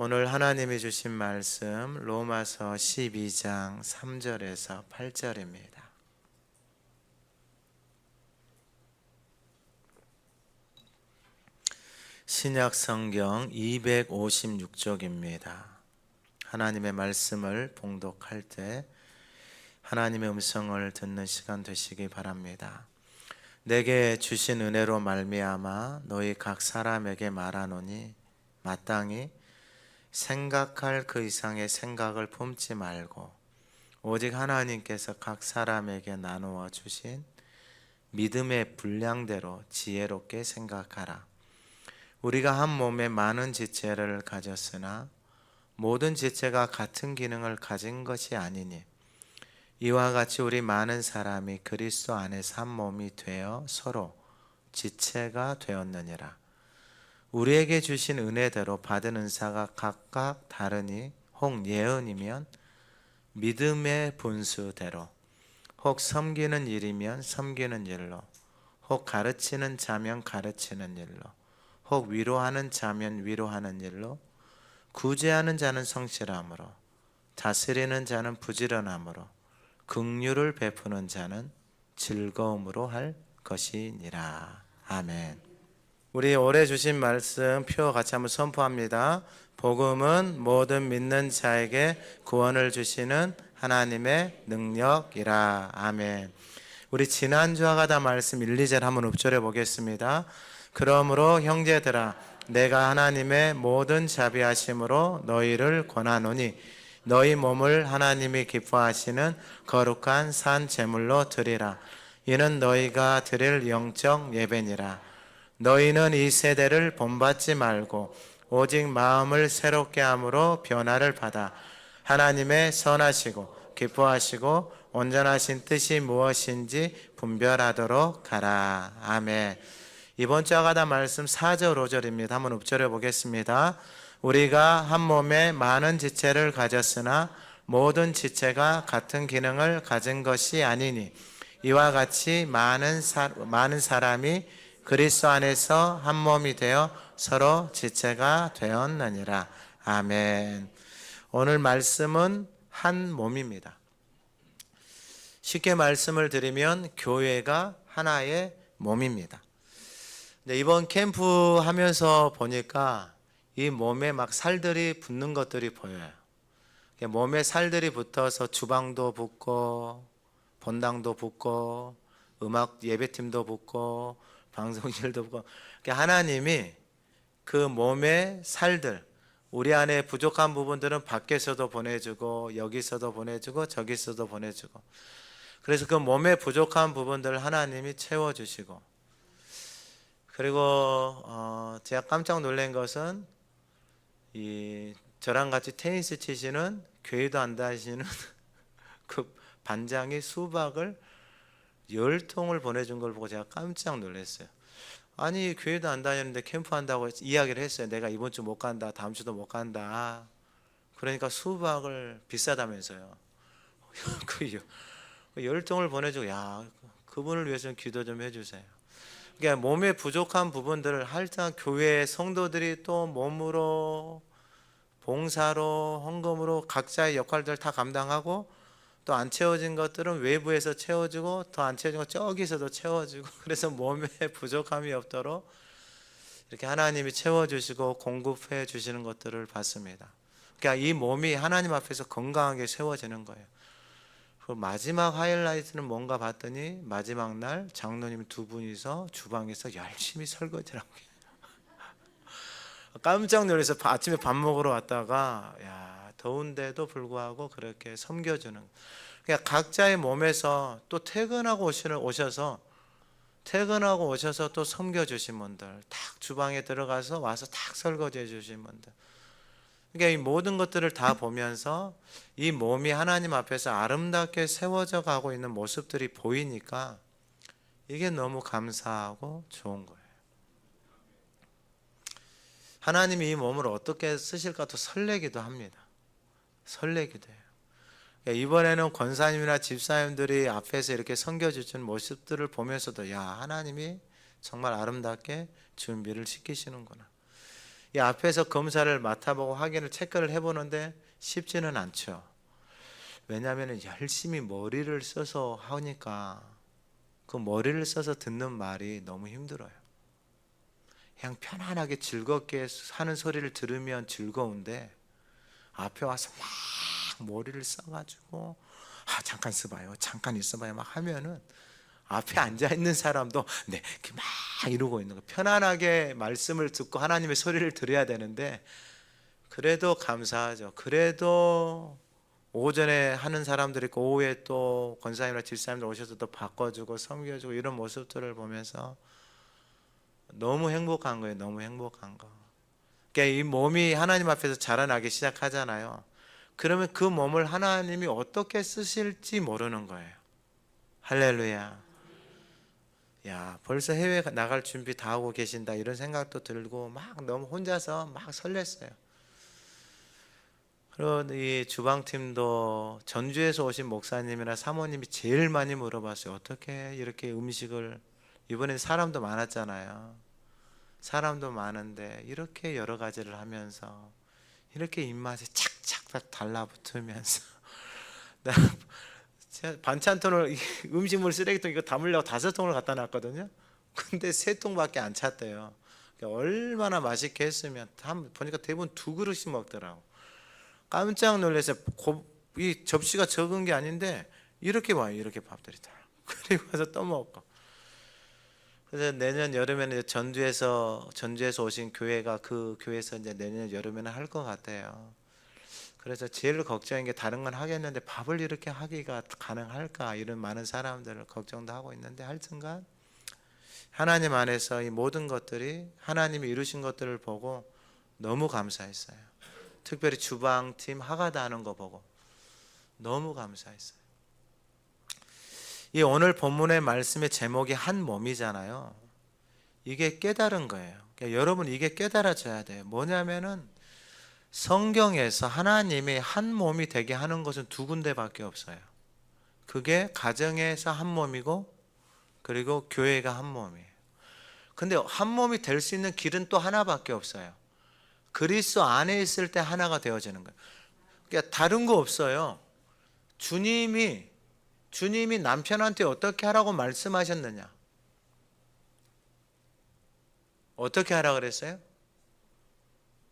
오늘 하나님이 주신 말씀 로마서 12장 3절에서 8절입니다. 신약 성경 256쪽입니다. 하나님의 말씀을 봉독할 때 하나님의 음성을 듣는 시간 되시기 바랍니다. 내게 주신 은혜로 말미암아 너희 각 사람에게 말하노니 마땅히 생각할 그 이상의 생각을 품지 말고 오직 하나님께서 각 사람에게 나누어 주신 믿음의 분량대로 지혜롭게 생각하라. 우리가 한 몸에 많은 지체를 가졌으나 모든 지체가 같은 기능을 가진 것이 아니니 이와 같이 우리 많은 사람이 그리스도 안에서 한 몸이 되어 서로 지체가 되었느니라. 우리에게 주신 은혜대로 받은 은사가 각각 다르니 혹 예언이면 믿음의 분수대로, 혹 섬기는 일이면 섬기는 일로, 혹 가르치는 자면 가르치는 일로, 혹 위로하는 자면 위로하는 일로, 구제하는 자는 성실함으로, 다스리는 자는 부지런함으로, 긍휼을 베푸는 자는 즐거움으로 할 것이니라. 아멘. 우리 올해 주신 말씀 표 같이 한번 선포합니다. 복음은 모든 믿는 자에게 구원을 주시는 하나님의 능력이라. 아멘. 우리 지난주와 같은 말씀 1, 2절 한번 읊조려 보겠습니다. 그러므로 형제들아 내가 하나님의 모든 자비하심으로 너희를 권하노니 너희 몸을 하나님이 기뻐하시는 거룩한 산 제물로 드리라. 이는 너희가 드릴 영적 예배니라. 너희는 이 세대를 본받지 말고 오직 마음을 새롭게 함으로 변화를 받아 하나님의 선하시고 기뻐하시고 온전하신 뜻이 무엇인지 분별하도록 하라. 아멘. 이번 주와 같은 말씀 4절 5절입니다. 한번 읊조려 보겠습니다. 우리가 한 몸에 많은 지체를 가졌으나 모든 지체가 같은 기능을 가진 것이 아니니 이와 같이 많은 사람이 그리스도 안에서 한 몸이 되어 서로 지체가 되었느니라. 아멘. 오늘 말씀은 한 몸입니다. 쉽게 말씀을 드리면 교회가 하나의 몸입니다. 이번 캠프 하면서 보니까 이 몸에 막 살들이 붙는 것들이 보여요. 몸에 살들이 붙어서 주방도 붙고 본당도 붙고 음악 예배팀도 붙고 방송실도 붙고, 하나님이 그 몸의 살들, 우리 안에 부족한 부분들은 밖에서도 보내주고 여기서도 보내주고 저기서도 보내주고, 그래서 그 몸의 부족한 부분들을 하나님이 채워주시고, 그리고 제가 깜짝 놀란 것은 저랑 같이 테니스 치시는 교회도 안 다니시는 그 반장이 수박을 10통을 보내준 걸 보고 제가 깜짝 놀랐어요. 아니 교회도 안 다니는데 캠프 한다고 이야기를 했어요. 내가 이번 주 못 간다, 다음 주도 못 간다. 그러니까 수박을 비싸다면서요. 그 10통을 보내주고, 야, 그분을 위해서는 기도 좀 해주세요. 그러니까 몸에 부족한 부분들을 할때 교회 성도들이 또 몸으로, 봉사로, 헌금으로 각자의 역할들을 다 감당하고, 또 안 채워진 것들은 외부에서 채워주고, 더 안 채워진 것 저기서도 채워주고, 그래서 몸에 부족함이 없도록 이렇게 하나님이 채워주시고 공급해 주시는 것들을 봤습니다. 그러니까 이 몸이 하나님 앞에서 건강하게 세워지는 거예요. 그 마지막 하이라이트는 뭔가 봤더니 마지막 날 장로님 두 분이서 주방에서 열심히 설거지를 하고 깜짝 놀라서 아침에 밥 먹으러 왔다가, 야, 더운데도 불구하고 그렇게 섬겨주는. 그러니까 각자의 몸에서 또 퇴근하고 오셔서 또 섬겨주신 분들, 탁 주방에 들어가서 와서 탁 설거지해 주신 분들. 그러니까 이 모든 것들을 다 보면서 이 몸이 하나님 앞에서 아름답게 세워져 가고 있는 모습들이 보이니까 이게 너무 감사하고 좋은 거예요. 하나님이 이 몸을 어떻게 쓰실까 또 설레기도 합니다. 설레기도 해요. 이번에는 권사님이나 집사님들이 앞에서 이렇게 섬겨주시는 모습들을 보면서도, 야, 하나님이 정말 아름답게 준비를 시키시는구나. 이 앞에서 검사를 맡아보고 확인을 체크를 해보는데 쉽지는 않죠. 왜냐하면 열심히 머리를 써서 하니까 그 머리를 써서 듣는 말이 너무 힘들어요. 그냥 편안하게 즐겁게 하는 소리를 들으면 즐거운데 앞에 와서 막 머리를 써가지고 잠깐 있어봐요, 잠깐 있어봐요 막 하면은 앞에 앉아있는 사람도 네, 막 이러고 있는 거예요. 편안하게 말씀을 듣고 하나님의 소리를 들어야 되는데 그래도 감사하죠. 그래도 오전에 하는 사람들이 있고 오후에 또 권사님이나 집사님들 오셔서 또 바꿔주고 섬겨주고 이런 모습들을 보면서 너무 행복한 거예요. 너무 행복한 거. 그러니까 이 몸이 하나님 앞에서 자라나기 시작하잖아요. 그러면 그 몸을 하나님이 어떻게 쓰실지 모르는 거예요. 할렐루야. 야, 벌써 해외 나갈 준비 다 하고 계신다 이런 생각도 들고 막 너무 혼자서 막 설렜어요. 그리고 이 주방팀도 전주에서 오신 목사님이나 사모님이 제일 많이 물어봤어요. 어떻게 이렇게 음식을, 이번엔 사람도 많았잖아요. 사람도 많은데 이렇게 여러 가지를 하면서 이렇게 입맛에 착착 달라붙으면서 제가 반찬통을 음식물 쓰레기통 이거 담으려고 5통을 갖다 놨거든요. 근데 3통밖에 안 찼대요. 그러니까 얼마나 맛있게 했으면 보니까 대부분 2그릇씩 먹더라고. 깜짝 놀라서 이 접시가 적은 게 아닌데 이렇게 와요. 이렇게 밥들이 다. 그리고 와서 또 먹고. 그래서 내년 여름에는 이제 전주에서 오신 교회가 그 교회에서 이제 내년 여름에는 할 것 같아요. 그래서 제일 걱정인 게 다른 건 하겠는데 밥을 이렇게 하기가 가능할까 이런 많은 사람들을 걱정도 하고 있는데 하여튼간 하나님 안에서 이 모든 것들이 하나님이 이루신 것들을 보고 너무 감사했어요. 특별히 주방팀 하가다 하는 거 보고 너무 감사했어요. 이 오늘 본문의 말씀의 제목이 한 몸이잖아요. 이게 깨달은 거예요. 그러니까 여러분 이게 깨달아져야 돼요. 뭐냐면은 성경에서 하나님이 한 몸이 되게 하는 것은 2군데밖에 없어요. 그게 가정에서 한 몸이고 그리고 교회가 한 몸이에요. 근데 한 몸이 될 수 있는 길은 또 하나밖에 없어요. 그리스도 안에 있을 때 하나가 되어지는 거예요. 그러니까 다른 거 없어요. 주님이 남편한테 어떻게 하라고 말씀하셨느냐? 어떻게 하라 그랬어요?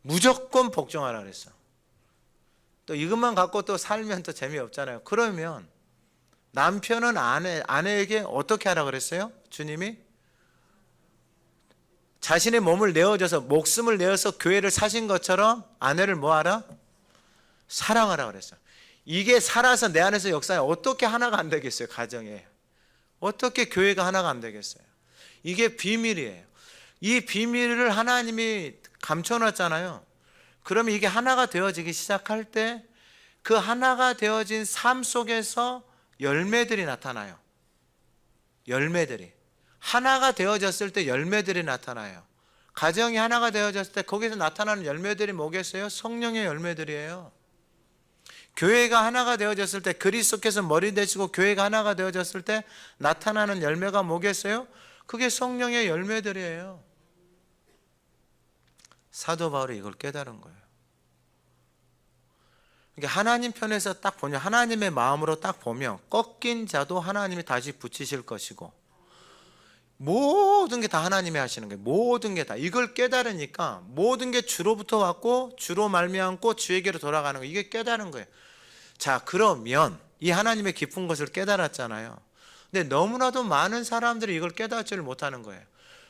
무조건 복종하라 그랬어. 또 이것만 갖고 또 살면 또 재미없잖아요. 그러면 남편은 아내에게 어떻게 하라 그랬어요? 주님이 자신의 몸을 내어줘서 목숨을 내어서 교회를 사신 것처럼 아내를 뭐하라? 사랑하라 그랬어요. 이게 살아서 내 안에서 역사에 어떻게 하나가 안 되겠어요? 가정에 어떻게 교회가 하나가 안 되겠어요? 이게 비밀이에요. 이 비밀을 하나님이 감춰놨잖아요. 그러면 이게 하나가 되어지기 시작할 때 그 하나가 되어진 삶 속에서 열매들이 나타나요. 열매들이 하나가 되어졌을 때 열매들이 나타나요. 가정이 하나가 되어졌을 때 거기서 나타나는 열매들이 뭐겠어요? 성령의 열매들이에요. 교회가 하나가 되어졌을 때 그리스도께서 머리 되시고 교회가 하나가 되어졌을 때 나타나는 열매가 뭐겠어요? 그게 성령의 열매들이에요. 사도 바울이 이걸 깨달은 거예요. 그러니까 하나님 편에서 딱 보면 하나님의 마음으로 딱 보면 꺾인 자도 하나님이 다시 붙이실 것이고 모든 게 다 하나님이 하시는 거예요. 모든 게 다. 이걸 깨달으니까 모든 게 주로부터 왔고 주로 말미암고 주에게로 돌아가는 거예요. 이게 깨달은 거예요. 자, 그러면 이 하나님의 깊은 것을 깨달았잖아요. 근데 너무나도 많은 사람들이 이걸 깨닫지를 못하는 거예요.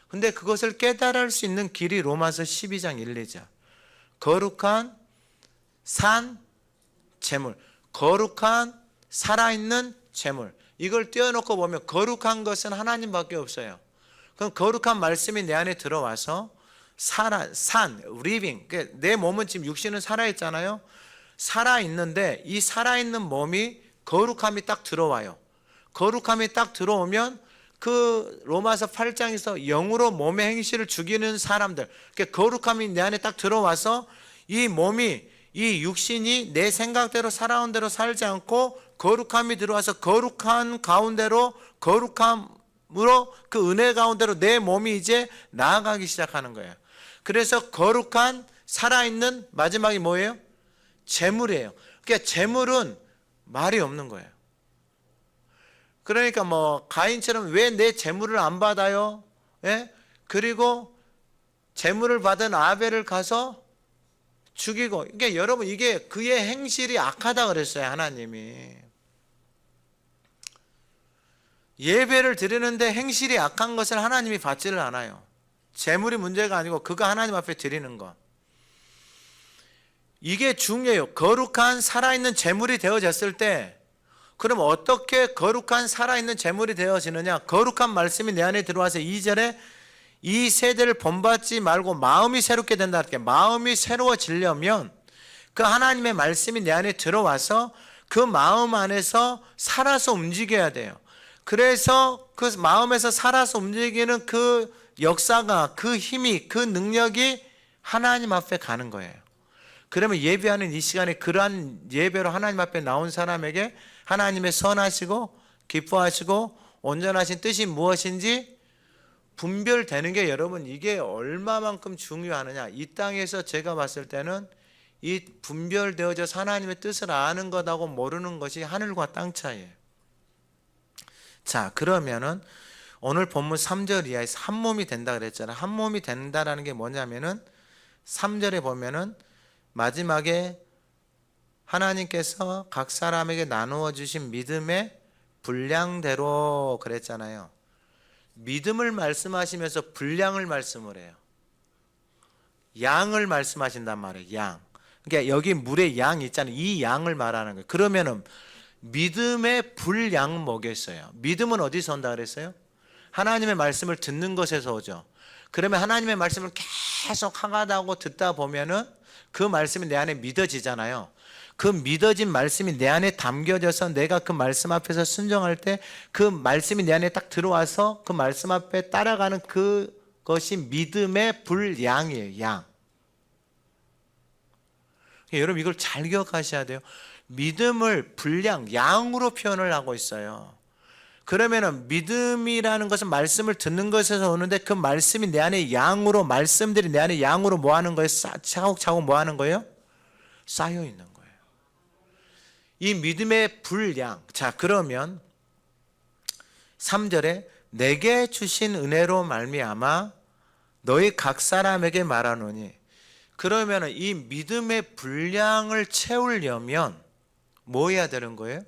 근데 그것을 깨달을 수 있는 길이 로마서 12장 1, 2절. 거룩한 산 제물, 거룩한 살아있는 제물. 이걸 떼어놓고 보면 거룩한 것은 하나님밖에 없어요. 그럼 거룩한 말씀이 내 안에 들어와서 living. 내 몸은 지금 육신은 살아있잖아요. 살아있는데 이 살아있는 몸이 거룩함이 딱 들어와요. 거룩함이 딱 들어오면 그 로마서 8장에서 영으로 몸의 행실을 죽이는 사람들, 거룩함이 내 안에 딱 들어와서 이 몸이, 이 육신이 내 생각대로 살아온 대로 살지 않고 거룩함이 들어와서 거룩한 가운데로, 거룩함으로 그 은혜 가운데로 내 몸이 이제 나아가기 시작하는 거예요. 그래서 거룩한 살아있는 마지막이 뭐예요? 재물이에요. 그러니까 재물은 말이 없는 거예요. 그러니까 뭐 가인처럼 왜 내 재물을 안 받아요? 예? 그리고 재물을 받은 아벨을 가서 죽이고. 그러니까 여러분, 이게 그의 행실이 악하다 그랬어요, 하나님이. 예배를 드리는데 행실이 악한 것을 하나님이 받지를 않아요. 재물이 문제가 아니고 그가 하나님 앞에 드리는 것. 이게 중요해요. 거룩한 살아있는 재물이 되어졌을 때, 그럼 어떻게 거룩한 살아있는 재물이 되어지느냐? 거룩한 말씀이 내 안에 들어와서 2절에 이 세대를 본받지 말고 마음이 새롭게 된다. 이렇게 마음이 새로워지려면 그 하나님의 말씀이 내 안에 들어와서 그 마음 안에서 살아서 움직여야 돼요. 그래서 그 마음에서 살아서 움직이는 그 역사가, 그 힘이, 그 능력이 하나님 앞에 가는 거예요. 그러면 예배하는 이 시간에 그러한 예배로 하나님 앞에 나온 사람에게 하나님의 선하시고 기뻐하시고 온전하신 뜻이 무엇인지 분별되는 게, 여러분, 이게 얼마만큼 중요하느냐. 이 땅에서 제가 봤을 때는 이 분별되어져서 하나님의 뜻을 아는 것하고 모르는 것이 하늘과 땅 차이예요. 자, 그러면은 오늘 본문 3절 이하에서 한 몸이 된다 그랬잖아요. 한 몸이 된다라는 게 뭐냐면은 3절에 보면은 마지막에 하나님께서 각 사람에게 나누어 주신 믿음의 분량대로 그랬잖아요. 믿음을 말씀하시면서 분량을 말씀을 해요. 양을 말씀하신단 말이에요. 양. 그러니까 여기 물의 양 있잖아요. 이 양을 말하는 거예요. 그러면은 믿음의 분량 뭐겠어요? 믿음은 어디서 온다 그랬어요? 하나님의 말씀을 듣는 것에서 오죠. 그러면 하나님의 말씀을 계속 하다고 듣다 보면은 그 말씀이 내 안에 믿어지잖아요. 그 믿어진 말씀이 내 안에 담겨져서 내가 그 말씀 앞에서 순종할 때 그 말씀이 내 안에 딱 들어와서 그 말씀 앞에 따라가는 그것이 믿음의 분량이에요. 양. 여러분, 이걸 잘 기억하셔야 돼요. 믿음을 분량, 양으로 표현을 하고 있어요. 그러면은 믿음이라는 것은 말씀을 듣는 것에서 오는데 그 말씀이 내 안에 양으로, 말씀들이 내 안에 양으로 뭐 하는 거예요? 차곡차곡 뭐 하는 거예요? 쌓여 있는 거예요. 이 믿음의 분량. 자, 그러면 3절에 내게 주신 은혜로 말미암아 너희 각 사람에게 말하노니, 그러면 이 믿음의 분량을 채우려면 뭐 해야 되는 거예요?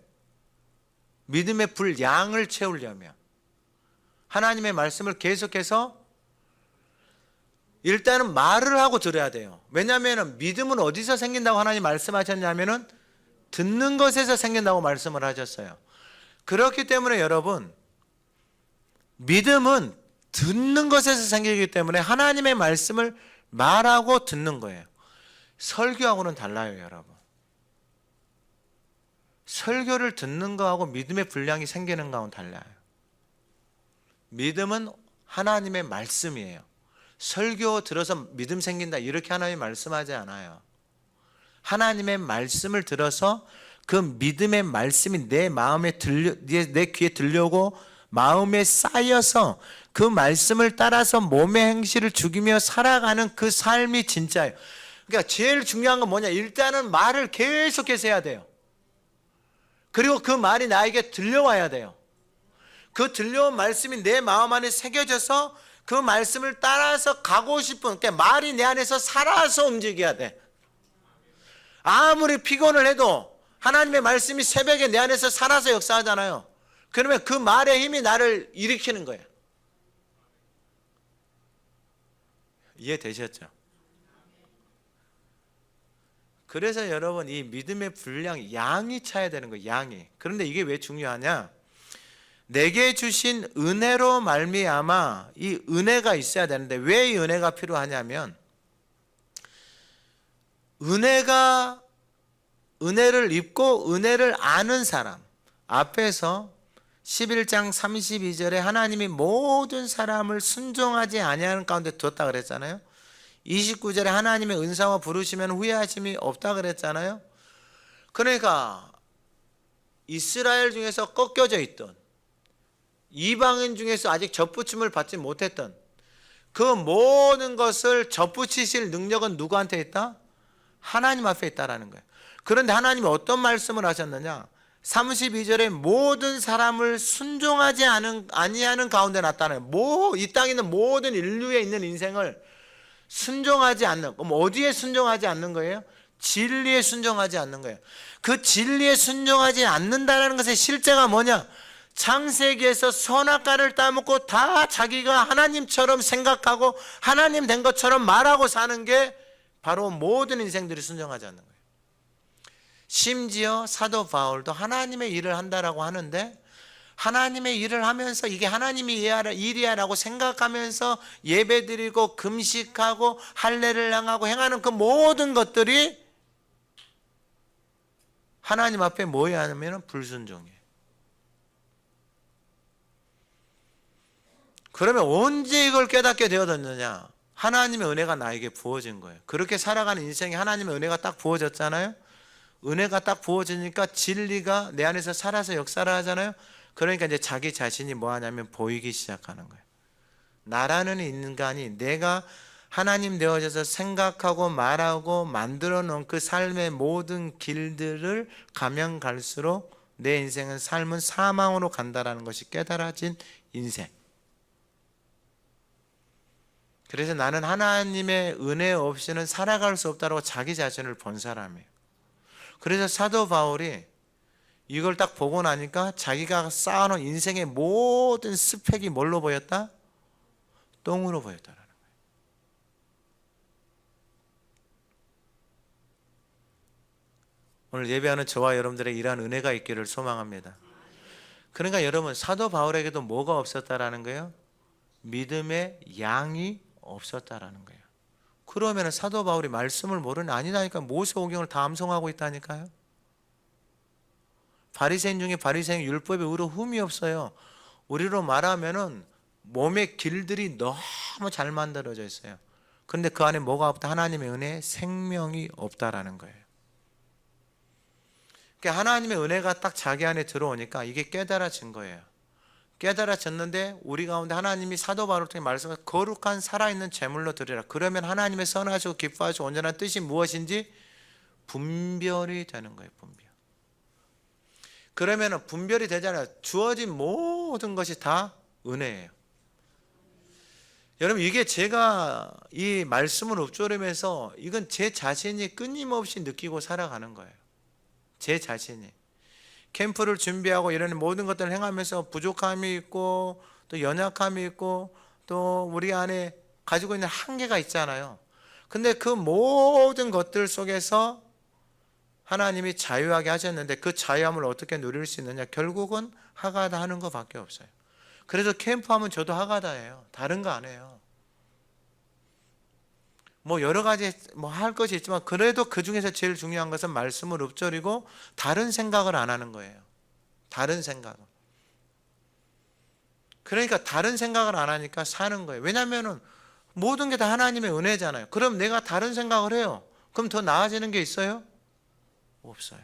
믿음의 분량을 채우려면 하나님의 말씀을 계속해서 일단은 말을 하고 들어야 돼요. 왜냐하면 믿음은 어디서 생긴다고 하나님 말씀하셨냐면은 듣는 것에서 생긴다고 말씀을 하셨어요. 그렇기 때문에 여러분, 믿음은 듣는 것에서 생기기 때문에 하나님의 말씀을 말하고 듣는 거예요. 설교하고는 달라요, 여러분. 설교를 듣는 거하고 믿음의 분량이 생기는 거하고는 달라요. 믿음은 하나님의 말씀이에요. 설교 들어서 믿음 생긴다 이렇게 하나님이 말씀하지 않아요. 하나님의 말씀을 들어서 그 믿음의 말씀이 내 마음에 내 귀에 들려오고 마음에 쌓여서 그 말씀을 따라서 몸의 행실을 죽이며 살아가는 그 삶이 진짜예요. 그러니까 제일 중요한 건 뭐냐? 일단은 말을 계속해서 해야 돼요. 그리고 그 말이 나에게 들려와야 돼요. 그 들려온 말씀이 내 마음 안에 새겨져서 그 말씀을 따라서 가고 싶은, 그러니까 말이 내 안에서 살아서 움직여야 돼. 아무리 피곤을 해도 하나님의 말씀이 새벽에 내 안에서 살아서 역사하잖아요. 그러면 그 말의 힘이 나를 일으키는 거예요. 이해되셨죠? 그래서 여러분, 이 믿음의 분량, 양이 차야 되는 거예요. 양이. 그런데 이게 왜 중요하냐? 내게 주신 은혜로 말미암아, 이 은혜가 있어야 되는데 왜 이 은혜가 필요하냐면, 은혜를 입고 은혜를 아는 사람, 앞에서 11장 32절에 하나님이 모든 사람을 순종하지 아니하는 가운데 두었다 그랬잖아요. 29절에 하나님의 은사와 부르시면 후회하심이 없다 그랬잖아요. 그러니까 이스라엘 중에서 꺾여져 있던, 이방인 중에서 아직 접붙임을 받지 못했던 그 모든 것을 접붙이실 능력은 누구한테 있다? 하나님 앞에 있다라는 거예요. 그런데 하나님이 어떤 말씀을 하셨느냐? 32절에 모든 사람을 순종하지 아니하는 가운데 나타나요. 이 땅에 있는 모든 인류에 있는 인생을 순종하지 않는, 그럼 어디에 순종하지 않는 거예요? 진리에 순종하지 않는 거예요. 그 진리에 순종하지 않는다는 것의 실제가 뭐냐? 창세기에서 선악과를 따먹고 다 자기가 하나님처럼 생각하고 하나님 된 것처럼 말하고 사는 게 바로 모든 인생들이 순종하지 않는 거예요. 심지어 사도 바울도 하나님의 일을 한다라고 하는데, 하나님의 일을 하면서 이게 하나님의 일이야라고 생각하면서 예배드리고 금식하고 할례를 행하고 행하는 그 모든 것들이 하나님 앞에 뭐해야 하냐면 불순종이에요. 그러면 언제 이걸 깨닫게 되어졌느냐? 하나님의 은혜가 나에게 부어진 거예요. 그렇게 살아가는 인생에 하나님의 은혜가 딱 부어졌잖아요. 은혜가 딱 부어지니까 진리가 내 안에서 살아서 역사를 하잖아요. 그러니까 이제 자기 자신이 뭐 하냐면 보이기 시작하는 거예요. 나라는 인간이 내가 하나님 되어져서 생각하고 말하고 만들어 놓은 그 삶의 모든 길들을 가면 갈수록 내 인생은 삶은 사망으로 간다라는 것이 깨달아진 인생. 그래서 나는 하나님의 은혜 없이는 살아갈 수 없다고 자기 자신을 본 사람이에요. 그래서 사도 바울이 이걸 딱 보고 나니까 자기가 쌓아놓은 인생의 모든 스펙이 뭘로 보였다? 똥으로 보였다라는 거예요. 오늘 예배하는 저와 여러분들의 이러한 은혜가 있기를 소망합니다. 그러니까 여러분, 사도 바울에게도 뭐가 없었다라는 거예요? 믿음의 양이 없었다라는 거예요. 그러면 사도 바울이 말씀을 모르는 아니다니까 모세오경을 다 암송하고 있다니까요. 바리새인 중에 바리새인 율법에 의로 흠이 없어요. 우리로 말하면은 몸의 길들이 너무 잘 만들어져 있어요. 그런데 그 안에 뭐가 없다? 하나님의 은혜, 생명이 없다라는 거예요. 그러니까 하나님의 은혜가 딱 자기 안에 들어오니까 이게 깨달아진 거예요. 깨달아졌는데 우리 가운데 하나님이 사도 바울을 통해 말씀하신 거룩한 살아있는 제물로 드리라. 그러면 하나님의 선하시고 기뻐하시고 온전한 뜻이 무엇인지 분별이 되는 거예요. 분별. 그러면 분별이 되잖아요. 주어진 모든 것이 다 은혜예요. 여러분, 이게 제가 이 말씀을 읊조리면서 이건 제 자신이 끊임없이 느끼고 살아가는 거예요. 제 자신이 캠프를 준비하고 이런 모든 것들을 행하면서 부족함이 있고 또 연약함이 있고 또 우리 안에 가지고 있는 한계가 있잖아요. 근데 그 모든 것들 속에서 하나님이 자유하게 하셨는데 그 자유함을 어떻게 누릴 수 있느냐? 결국은 하가다 하는 것밖에 없어요. 그래서 캠프하면 저도 하가다예요. 다른 거 안 해요. 뭐 여러 가지 할 것이 있지만 그래도 그 중에서 제일 중요한 것은 말씀을 읊조리고 다른 생각을 안 하는 거예요. 다른 생각을. 그러니까 다른 생각을 안 하니까 사는 거예요. 왜냐하면 모든 게 다 하나님의 은혜잖아요. 그럼 내가 다른 생각을 해요. 그럼 더 나아지는 게 있어요? 없어요.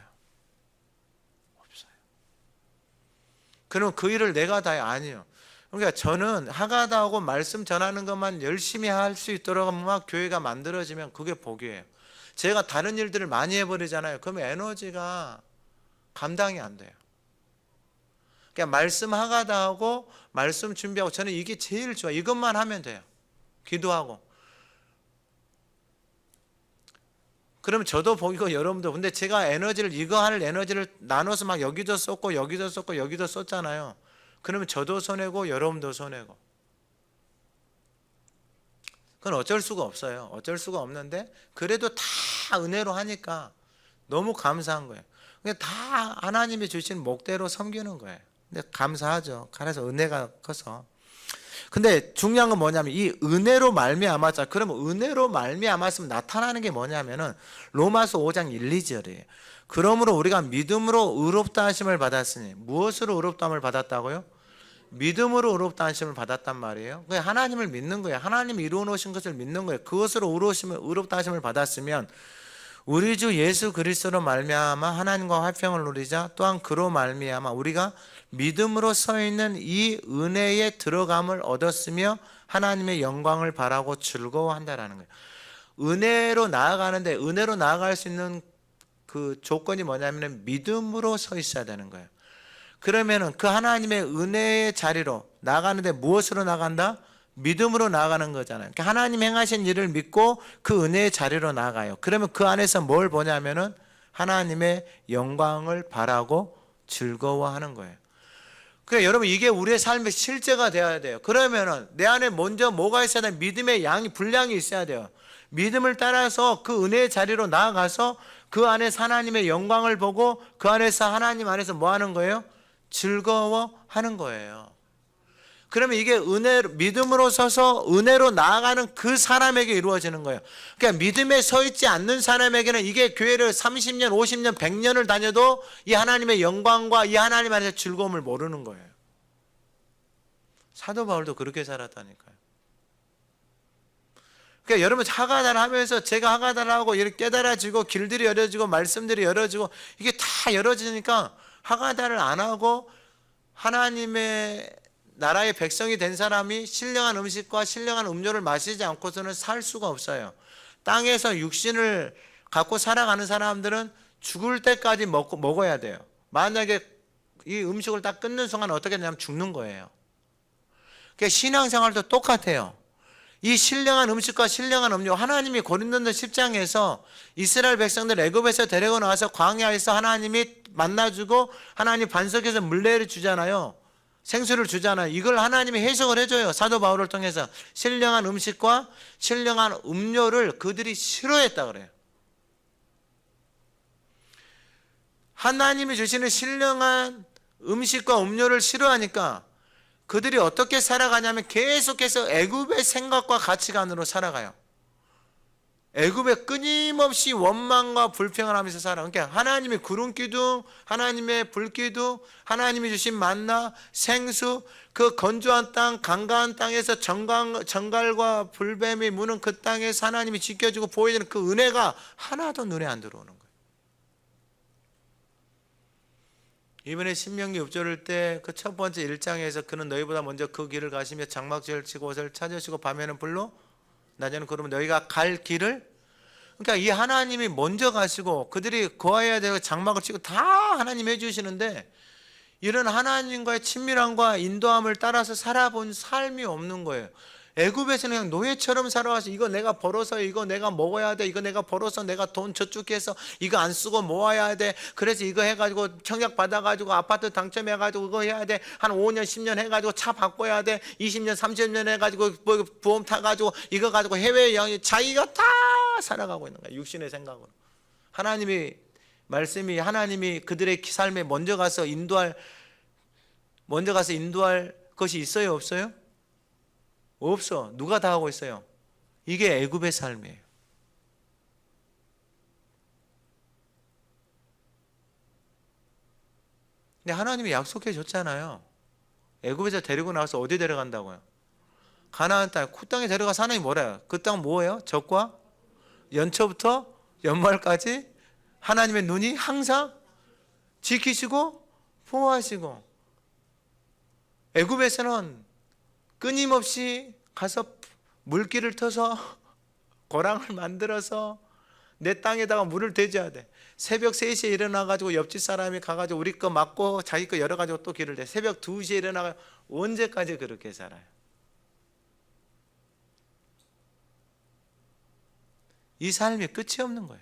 없어요. 그럼 그 일을 내가 다 아니에요. 그러니까 저는 하가다하고 말씀 전하는 것만 열심히 할 수 있도록 막 교회가 만들어지면 그게 복이에요. 제가 다른 일들을 많이 해버리잖아요. 그러면 에너지가 감당이 안 돼요. 그러니까 말씀 하가다하고 말씀 준비하고 저는 이게 제일 좋아요. 이것만 하면 돼요. 기도하고. 그러면 저도 복이고 여러분도. 근데 제가 이거 할 에너지를 나눠서 막 여기도 쏟고 여기도 쏟고 여기도 쏟잖아요. 그러면 저도 손해고 여러분도 손해고. 그건 어쩔 수가 없어요. 어쩔 수가 없는데 그래도 다 은혜로 하니까 너무 감사한 거예요. 그냥 다 하나님이 주신 목대로 섬기는 거예요. 근데 감사하죠. 그래서 은혜가 커서. 근데 중요한 건 뭐냐면 이 은혜로 말미암았자. 그러면 은혜로 말미암았으면 나타나는 게 뭐냐면은 로마서 5장 1, 2절이에요. 그러므로 우리가 믿음으로 의롭다 하심을 받았으니. 무엇으로 의롭다 함을 받았다고요? 믿음으로 의롭다 하심을 받았단 말이에요. 그냥 하나님을 믿는 거예요. 하나님이 이루어 놓으신 것을 믿는 거예요. 그것으로 의롭다 하심을 받았으면 우리 주 예수 그리스도로 말미암아 하나님과 화평을 누리자. 또한 그로 말미암아 우리가 믿음으로 서 있는 이 은혜에 들어감을 얻었으며 하나님의 영광을 바라고 즐거워한다라는 거예요. 은혜로 나아가는데, 은혜로 나아갈 수 있는 그 조건이 뭐냐면 믿음으로 서 있어야 되는 거예요. 그러면은 그 하나님의 은혜의 자리로 나가는데 무엇으로 나간다? 믿음으로 나아가는 거잖아요. 그러니까 하나님 행하신 일을 믿고 그 은혜의 자리로 나가요. 그러면 그 안에서 뭘 보냐면은 하나님의 영광을 바라고 즐거워하는 거예요. 그러니까 여러분, 이게 우리의 삶의 실제가 되어야 돼요. 그러면은 내 안에 먼저 뭐가 있어야 돼요? 믿음의 분량이 있어야 돼요. 믿음을 따라서 그 은혜의 자리로 나아가서 그 안에서 하나님의 영광을 보고 그 안에서 하나님 안에서 뭐 하는 거예요? 즐거워하는 거예요. 그러면 이게 믿음으로 서서 은혜로 나아가는 그 사람에게 이루어지는 거예요. 그러니까 믿음에 서 있지 않는 사람에게는 이게 교회를 30년, 50년, 100년을 다녀도 이 하나님의 영광과 이 하나님 안에서 즐거움을 모르는 거예요. 사도 바울도 그렇게 살았다니까요. 그러니까 여러분, 하가다를 하면서 제가 하가다를 하고 이렇게 깨달아지고 길들이 열어지고 말씀들이 열어지고 이게 다 열어지니까 하가다를 안 하고 하나님의 나라의 백성이 된 사람이 신령한 음식과 신령한 음료를 마시지 않고서는 살 수가 없어요. 땅에서 육신을 갖고 살아가는 사람들은 죽을 때까지 먹어야 돼요. 만약에 이 음식을 딱 끊는 순간 어떻게 되냐면 죽는 거예요. 그러니까 신앙생활도 똑같아요. 이 신령한 음식과 신령한 음료, 하나님이 고린도서 10장에서 이스라엘 백성들 애굽에서 데리고 나와서 광야에서 하나님이 만나주고 하나님 반석에서 물레를 주잖아요. 생수를 주잖아요. 이걸 하나님이 해석을 해줘요. 사도 바울을 통해서. 신령한 음식과 신령한 음료를 그들이 싫어했다 그래요. 하나님이 주시는 신령한 음식과 음료를 싫어하니까 그들이 어떻게 살아가냐면 계속해서 애굽의 생각과 가치관으로 살아가요. 애굽에 끊임없이 원망과 불평을 하면서 살아. 그러니까 하나님의 구름 기둥, 하나님의 불 기둥, 하나님이 주신 만나, 생수, 그 건조한 땅, 강가한 땅에서 정갈과 불뱀이 무는 그 땅에서 하나님이 지켜주고 보여주는 그 은혜가 하나도 눈에 안 들어오는 거예요. 이번에 신명기 읊조릴 때 그 첫 번째 1장에서 그는 너희보다 먼저 그 길을 가시며 장막지를 치고 옷을 찾으시고 밤에는 불로 낮에는 그러면 너희가 갈 길을, 그러니까 이 하나님이 먼저 가시고 그들이 거해야 되고 장막을 치고 다 하나님 해주시는데 이런 하나님과의 친밀함과 인도함을 따라서 살아본 삶이 없는 거예요. 애굽에서는 그냥 노예처럼 살아와서 이거 내가 벌어서 이거 내가 먹어야 돼, 이거 내가 벌어서 내가 돈 저축해서 이거 안 쓰고 모아야 돼, 그래서 이거 해가지고 청약 받아가지고 아파트 당첨해가지고 그거 해야 돼, 한 5년 10년 해가지고 차 바꿔야 돼, 20년 30년 해가지고 보험 타가지고 이거 가지고 해외여행, 자기가 다 살아가고 있는 거야, 육신의 생각으로. 하나님이 말씀이, 하나님이 그들의 삶에 먼저 가서 인도할 것이 있어요, 없어요? 없어. 누가 다 하고 있어요? 이게 애굽의 삶이에요. 근데 하나님이 약속해 줬잖아요. 애굽에서 데리고 나와서 어디 데려간다고요? 가나안 땅, 그 땅에 데려가서 하나님이 뭐래요? 그 땅 뭐예요? 적과 연초부터 연말까지 하나님의 눈이 항상 지키시고 보호하시고, 애굽에서는 끊임없이 가서 물길을 터서 고랑을 만들어서 내 땅에다가 물을 대줘야 돼. 새벽 3시에 일어나가지고 옆집 사람이 가가지고 우리 거 맞고 자기 거 열어가지고 또 길을 대. 새벽 2시에 일어나가지고 언제까지 그렇게 살아요? 이 삶이 끝이 없는 거예요.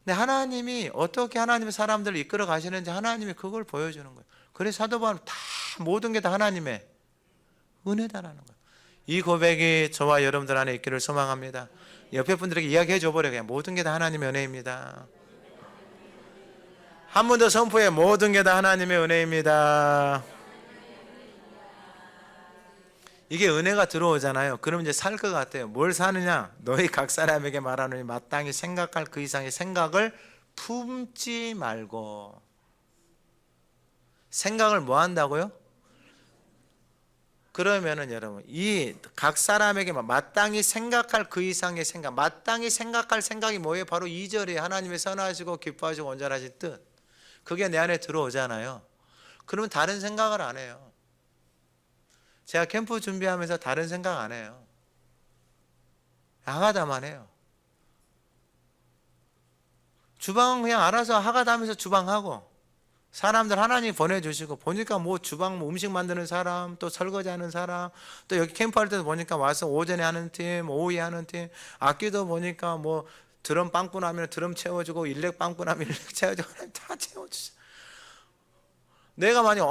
근데 하나님이 어떻게 하나님의 사람들을 이끌어 가시는지 하나님이 그걸 보여주는 거예요. 그래서 사도 바울은 다 모든 게 다 하나님의 은혜다라는 거예요. 이 고백이 저와 여러분들 안에 있기를 소망합니다. 옆에 분들에게 이야기해 줘버려요. 그냥 모든 게 다 하나님의 은혜입니다. 한 번 더 선포해. 모든 게 다 하나님의 은혜입니다. 이게 은혜가 들어오잖아요. 그럼 이제 살 것 같아요. 뭘 사느냐? 너희 각 사람에게 말하노니 마땅히 생각할 그 이상의 생각을 품지 말고. 생각을 뭐 한다고요? 그러면은 여러분 이 각 사람에게 마땅히 생각할 그 이상의 생각, 마땅히 생각할 생각이 뭐예요? 바로 2절에 하나님의 선하시고 기뻐하시고 온전하신 뜻, 그게 내 안에 들어오잖아요. 그러면 다른 생각을 안 해요. 제가 캠프 준비하면서 다른 생각 안 해요. 하가다만 해요. 주방은 그냥 알아서 하가다면서 주방하고, 사람들 하나님 보내주시고, 보니까 뭐 주방 뭐 음식 만드는 사람, 또 설거지 하는 사람, 또 여기 캠프할 때도 보니까 와서 오전에 하는 팀, 오후에 하는 팀, 악기도 보니까 뭐 드럼 빵꾸 나면 드럼 채워주고, 일렉 빵꾸 나면 일렉 채워주고, 다 채워주죠. 내가 만약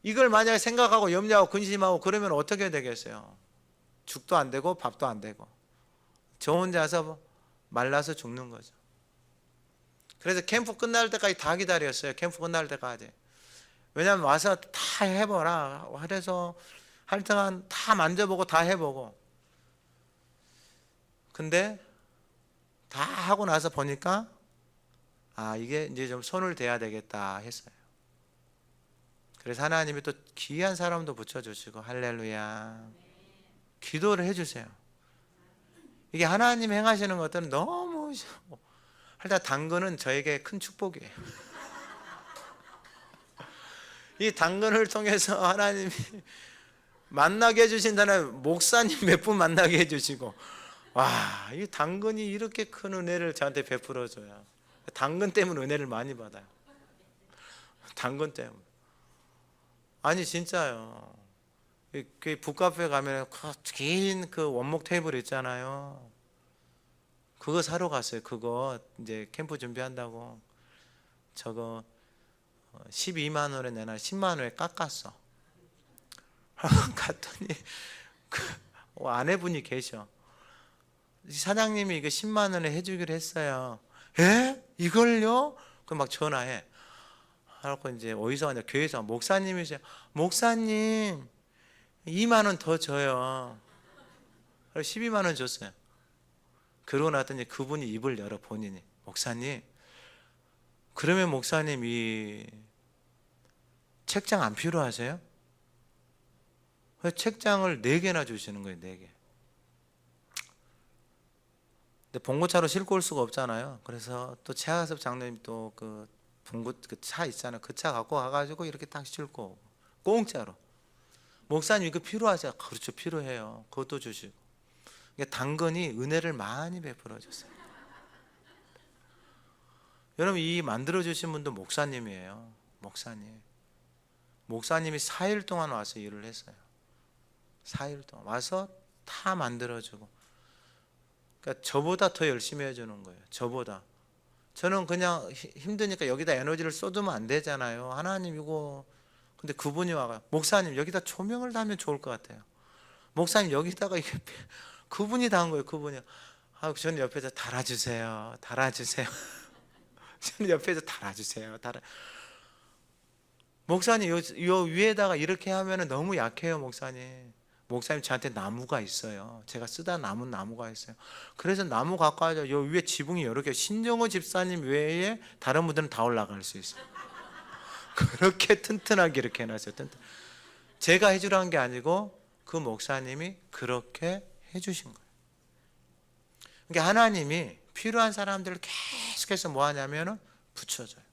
이걸 만약에 생각하고 염려하고 근심하고 그러면 어떻게 되겠어요? 죽도 안 되고 밥도 안 되고 저 혼자서 말라서 죽는 거죠. 그래서 캠프 끝날 때까지 다 기다렸어요. 캠프 끝날 때까지. 왜냐하면 와서 다 해보라. 그래서 하여튼 다 만져보고 다 해보고. 근데 다 하고 나서 보니까 이게 이제 좀 손을 대야 되겠다 했어요. 그래서 하나님이 또 귀한 사람도 붙여주시고, 할렐루야, 기도를 해주세요. 이게 하나님 행하시는 것들은 너무, 일단 당근은 저에게 큰 축복이에요. 이 당근을 통해서 하나님이 만나게 해주신다는, 목사님 몇 분 만나게 해주시고, 와, 이 당근이 이렇게 큰 은혜를 저한테 베풀어줘요. 당근 때문에 은혜를 많이 받아요. 당근 때문에. 아니 진짜요. 그 북카페 가면 긴 그 원목 테이블 있잖아요. 그거 사러 갔어요. 그거 이제 캠프 준비한다고 저거 12만 원에 내나 10만 원에 깎았어. 갔더니 그 아내분이 계셔. 사장님이 이거 10만 원에 해주기로 했어요. 에? 이걸요? 그 막 전화해. 하고 이제 어디서 하냐? 교회에서. 목사님이세요. 목사님 2만 원 더 줘요. 12만 원 줬어요. 그러고 나더니 그분이 입을 열어 본인이, 목사님, 그러면 목사님 이 책장 안 필요하세요? 책장을 4개나 주시는 거예요. 4개. 근데 봉고차로 싣고 올 수가 없잖아요. 그래서 또 최하섭 장로님 또 그 봉고 그 차 있잖아요. 그 차 갖고 와가지고 이렇게 딱 싣고 오고, 공짜로. 목사님 이거 필요하세요? 그렇죠, 필요해요. 그것도 주시고. 그러니까 당근이 은혜를 많이 베풀어 줬어요. 여러분 이 만들어 주신 분도 목사님이에요. 목사님이 4일 동안 와서 일을 했어요. 4일 동안 와서 다 만들어 주고. 그러니까 저보다 더 열심히 해주는 거예요. 저보다. 저는 그냥 힘드니까 여기다 에너지를 쏟으면 안 되잖아요. 하나님 이거. 근데 그분이 와가, 목사님 여기다 조명을 달면 좋을 것 같아요. 목사님 여기다가 이게, 그분이 다 한 거예요. 그분이. 저는 옆에서 달아주세요. 저는 옆에서 달아주세요. 목사님 요 위에다가 이렇게 하면 너무 약해요. 목사님 저한테 나무가 있어요. 제가 쓰다 남은 나무가 있어요. 그래서 나무 갖고 와서 요 위에 지붕이 여러 개, 신정호 집사님 외에 다른 분들은 다 올라갈 수 있어요. 그렇게 튼튼하게 이렇게 해놨어요. 제가 해주라는 게 아니고 그 목사님이 그렇게 해주신 거예요. 그러니까 하나님이 필요한 사람들을 계속해서 뭐 하냐면은 붙여줘요.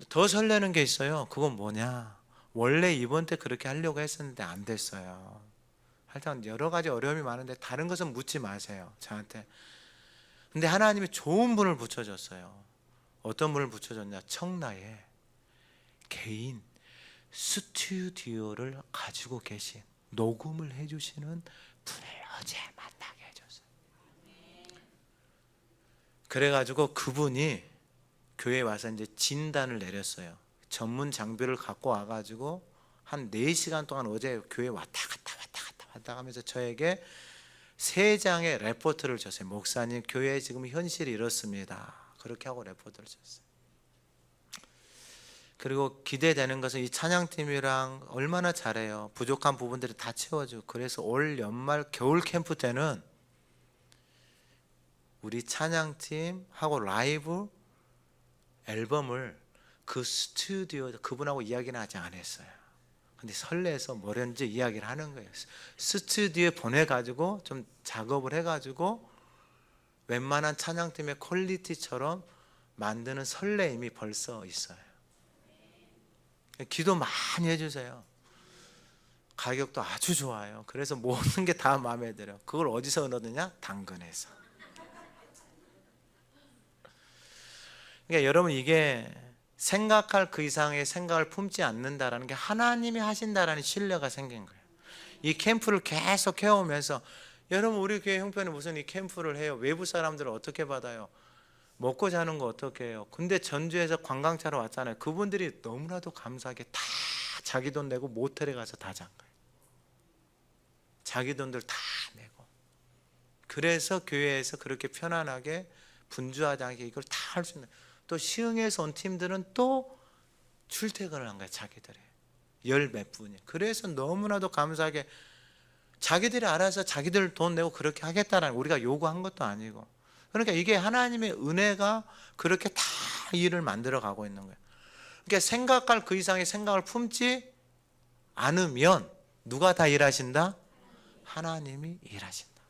더 설레는 게 있어요. 그건 뭐냐? 원래 이번 때 그렇게 하려고 했었는데 안 됐어요. 하여튼 여러 가지 어려움이 많은데 다른 것은 묻지 마세요, 저한테. 근데 하나님이 좋은 분을 붙여줬어요. 어떤 분을 붙여줬냐? 청라에 개인 스튜디오를 가지고 계신, 녹음을 해주시는 분을 어제 만나게 해줬어요. 그래가지고 그분이 교회에 와서 이제 진단을 내렸어요. 전문 장비를 갖고 와가지고 한 4시간 동안 어제 교회 왔다 갔다 하면서 저에게 3장의 레포트를 줬어요. 목사님, 교회 지금 현실이 이렇습니다. 그렇게 하고 레포트를 줬어요. 그리고 기대되는 것은 이 찬양팀이랑 얼마나 잘해요. 부족한 부분들이 다 채워주고. 그래서 올 연말 겨울 캠프 때는 우리 찬양팀하고 라이브 앨범을 그 스튜디오, 그분하고 이야기는 아직 안 했어요. 근데 설레서 뭐랬는지 이야기를 하는 거예요. 스튜디오에 보내가지고 좀 작업을 해가지고 웬만한 찬양팀의 퀄리티처럼 만드는 설레임이 벌써 있어요. 기도 많이 해주세요. 가격도 아주 좋아요. 그래서 모든 게 다 마음에 들어요. 그걸 어디서 얻느냐? 당근에서. 그러니까 여러분, 이게 생각할 그 이상의 생각을 품지 않는다라는 게 하나님이 하신다라는 신뢰가 생긴 거예요. 이 캠프를 계속 해오면서, 여러분 우리 교회 형편에 무슨 이 캠프를 해요? 외부 사람들을 어떻게 받아요? 먹고 자는 거 어떻게 해요? 근데 전주에서 관광차로 왔잖아요. 그분들이 너무나도 감사하게 다 자기 돈 내고 모텔에 가서 다 잔 거예요. 자기 돈들 다 내고. 그래서 교회에서 그렇게 편안하게 분주하지 않게 이걸 다 할 수 있는. 또 시흥에서 온 팀들은 또 출퇴근을 한 거예요. 자기들이 열 몇 분이. 그래서 너무나도 감사하게 자기들이 알아서 자기들 돈 내고 그렇게 하겠다라는, 우리가 요구한 것도 아니고. 그러니까 이게 하나님의 은혜가 그렇게 다 일을 만들어 가고 있는 거예요. 그러니까 생각할 그 이상의 생각을 품지 않으면 누가 다 일하신다? 하나님이 일하신다.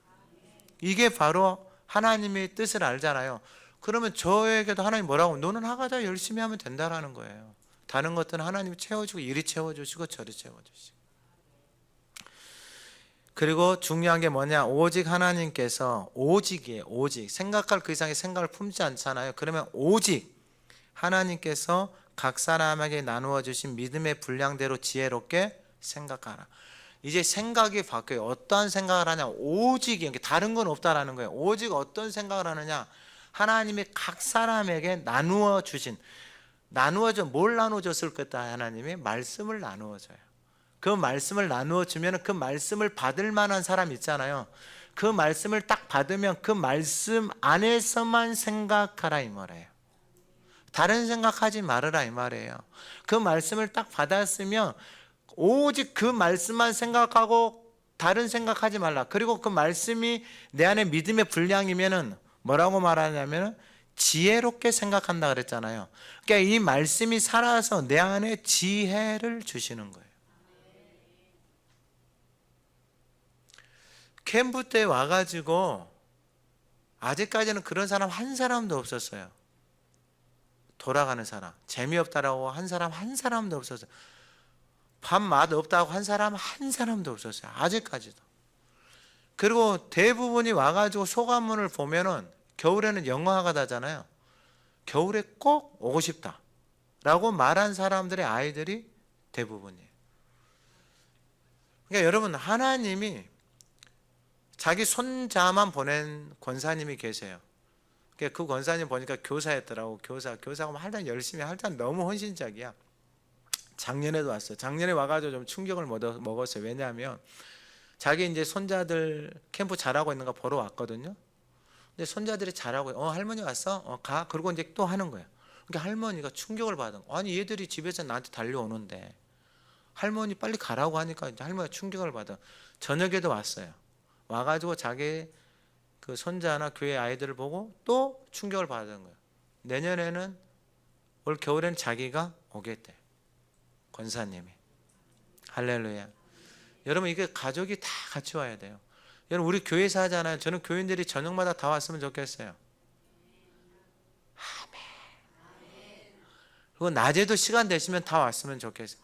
이게 바로 하나님의 뜻을 알잖아요. 그러면 저에게도 하나님 뭐라고? 너는 하가자 열심히 하면 된다라는 거예요. 다른 것들은 하나님이 채워주고, 이리 채워주시고 저리 채워주시고. 그리고 중요한 게 뭐냐? 오직 하나님께서, 오직이에요. 오직. 생각할 그 이상의 생각을 품지 않잖아요. 그러면 오직 하나님께서 각 사람에게 나누어 주신 믿음의 분량대로 지혜롭게 생각하라. 이제 생각이 바뀌어요. 어떠한 생각을 하냐? 오직이, 다른 건 없다라는 거예요. 오직 어떤 생각을 하느냐? 하나님이 각 사람에게 나누어 주신, 뭘 나누어 줬을 거다? 하나님이 말씀을 나누어 줘요. 그 말씀을 나누어 주면 그 말씀을 받을 만한 사람 있잖아요. 그 말씀을 딱 받으면 그 말씀 안에서만 생각하라 이 말이에요. 다른 생각하지 말아라 이 말이에요. 그 말씀을 딱 받았으면 오직 그 말씀만 생각하고 다른 생각하지 말라. 그리고 그 말씀이 내 안에 믿음의 분량이면은 뭐라고 말하냐면 지혜롭게 생각한다 그랬잖아요. 그러니까 이 말씀이 살아서 내 안에 지혜를 주시는 거예요. 캠프 때 와가지고 아직까지는 그런 사람 한 사람도 없었어요. 돌아가는 사람, 재미없다라고 한 사람도 없었어요. 밥 맛 없다고 한 사람도 없었어요. 아직까지도. 그리고 대부분이 와가지고 소감문을 보면은, 겨울에는 영어화가 되잖아요. 겨울에 꼭 오고 싶다 라고 말한 사람들의 아이들이 대부분이에요. 그러니까 여러분, 하나님이 자기 손자만 보낸 권사님이 계세요. 그 권사님 보니까 교사였더라고. 교사가 할당 열심히 할당 너무 헌신적이야. 작년에도 왔어요. 작년에 와가지고 좀 충격을 먹었어요. 왜냐하면 자기 이제 손자들 캠프 잘하고 있는 거 보러 왔거든요. 근데 손자들이 잘하고, 할머니 왔어? 가. 그리고 이제 또 하는 거예요. 그러니까 할머니가 충격을 받은 거예요. 아니 얘들이 집에서 나한테 달려오는데 할머니 빨리 가라고 하니까 이제 할머니가 충격을 받아. 저녁에도 왔어요. 와가지고 자기 그 손자나 교회 아이들을 보고 또 충격을 받은 거예요. 내년에는, 올 겨울에는 자기가 오겠대. 권사님이. 할렐루야. 여러분, 이게 가족이 다 같이 와야 돼요. 여러분, 우리 교회에서 하잖아요. 저는 교인들이 저녁마다 다 왔으면 좋겠어요. 아멘. 그리고 낮에도 시간 되시면 다 왔으면 좋겠어요.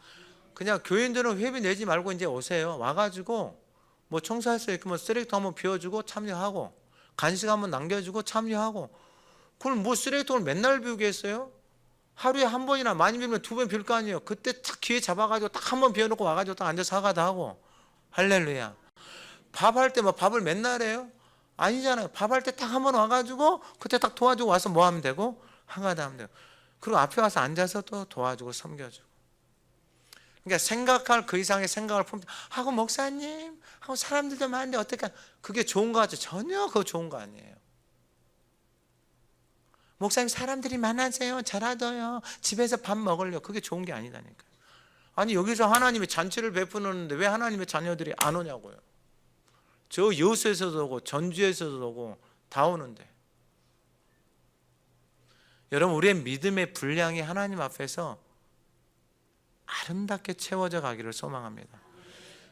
그냥 교인들은 회비 내지 말고 이제 오세요. 와가지고 뭐 청소할 수 있으면 쓰레기통 한번 비워주고 참여하고, 간식 한번 남겨주고 참여하고. 그걸 뭐 쓰레기통을 맨날 비우겠어요? 하루에 한 번이나, 많이 비우면 두 번 비울 거 아니에요. 그때 딱 기회 잡아가지고 딱 한 번 비워놓고 와가지고 딱 앉아서 사과도 하고. 할렐루야. 밥할 때 뭐 밥을 맨날 해요? 아니잖아요. 밥할 때 딱 한 번 와가지고 그때 딱 도와주고 와서 뭐 하면 되고? 한가다 하면 되고. 그리고 앞에 와서 앉아서 또 도와주고 섬겨주고. 그러니까 생각할 그 이상의 생각을 하고, 목사님 하고 사람들도 많은데 어떡해? 그게 좋은 거 같죠? 전혀 그거 좋은 거 아니에요. 목사님 사람들이 많아져요. 잘하더요. 집에서 밥 먹으려. 그게 좋은 게 아니다니까요. 아니 여기서 하나님의 잔치를 베푸는데 왜 하나님의 자녀들이 안 오냐고요. 저 여수에서도 오고 전주에서도 오고 다 오는데. 여러분, 우리의 믿음의 분량이 하나님 앞에서 아름답게 채워져 가기를 소망합니다.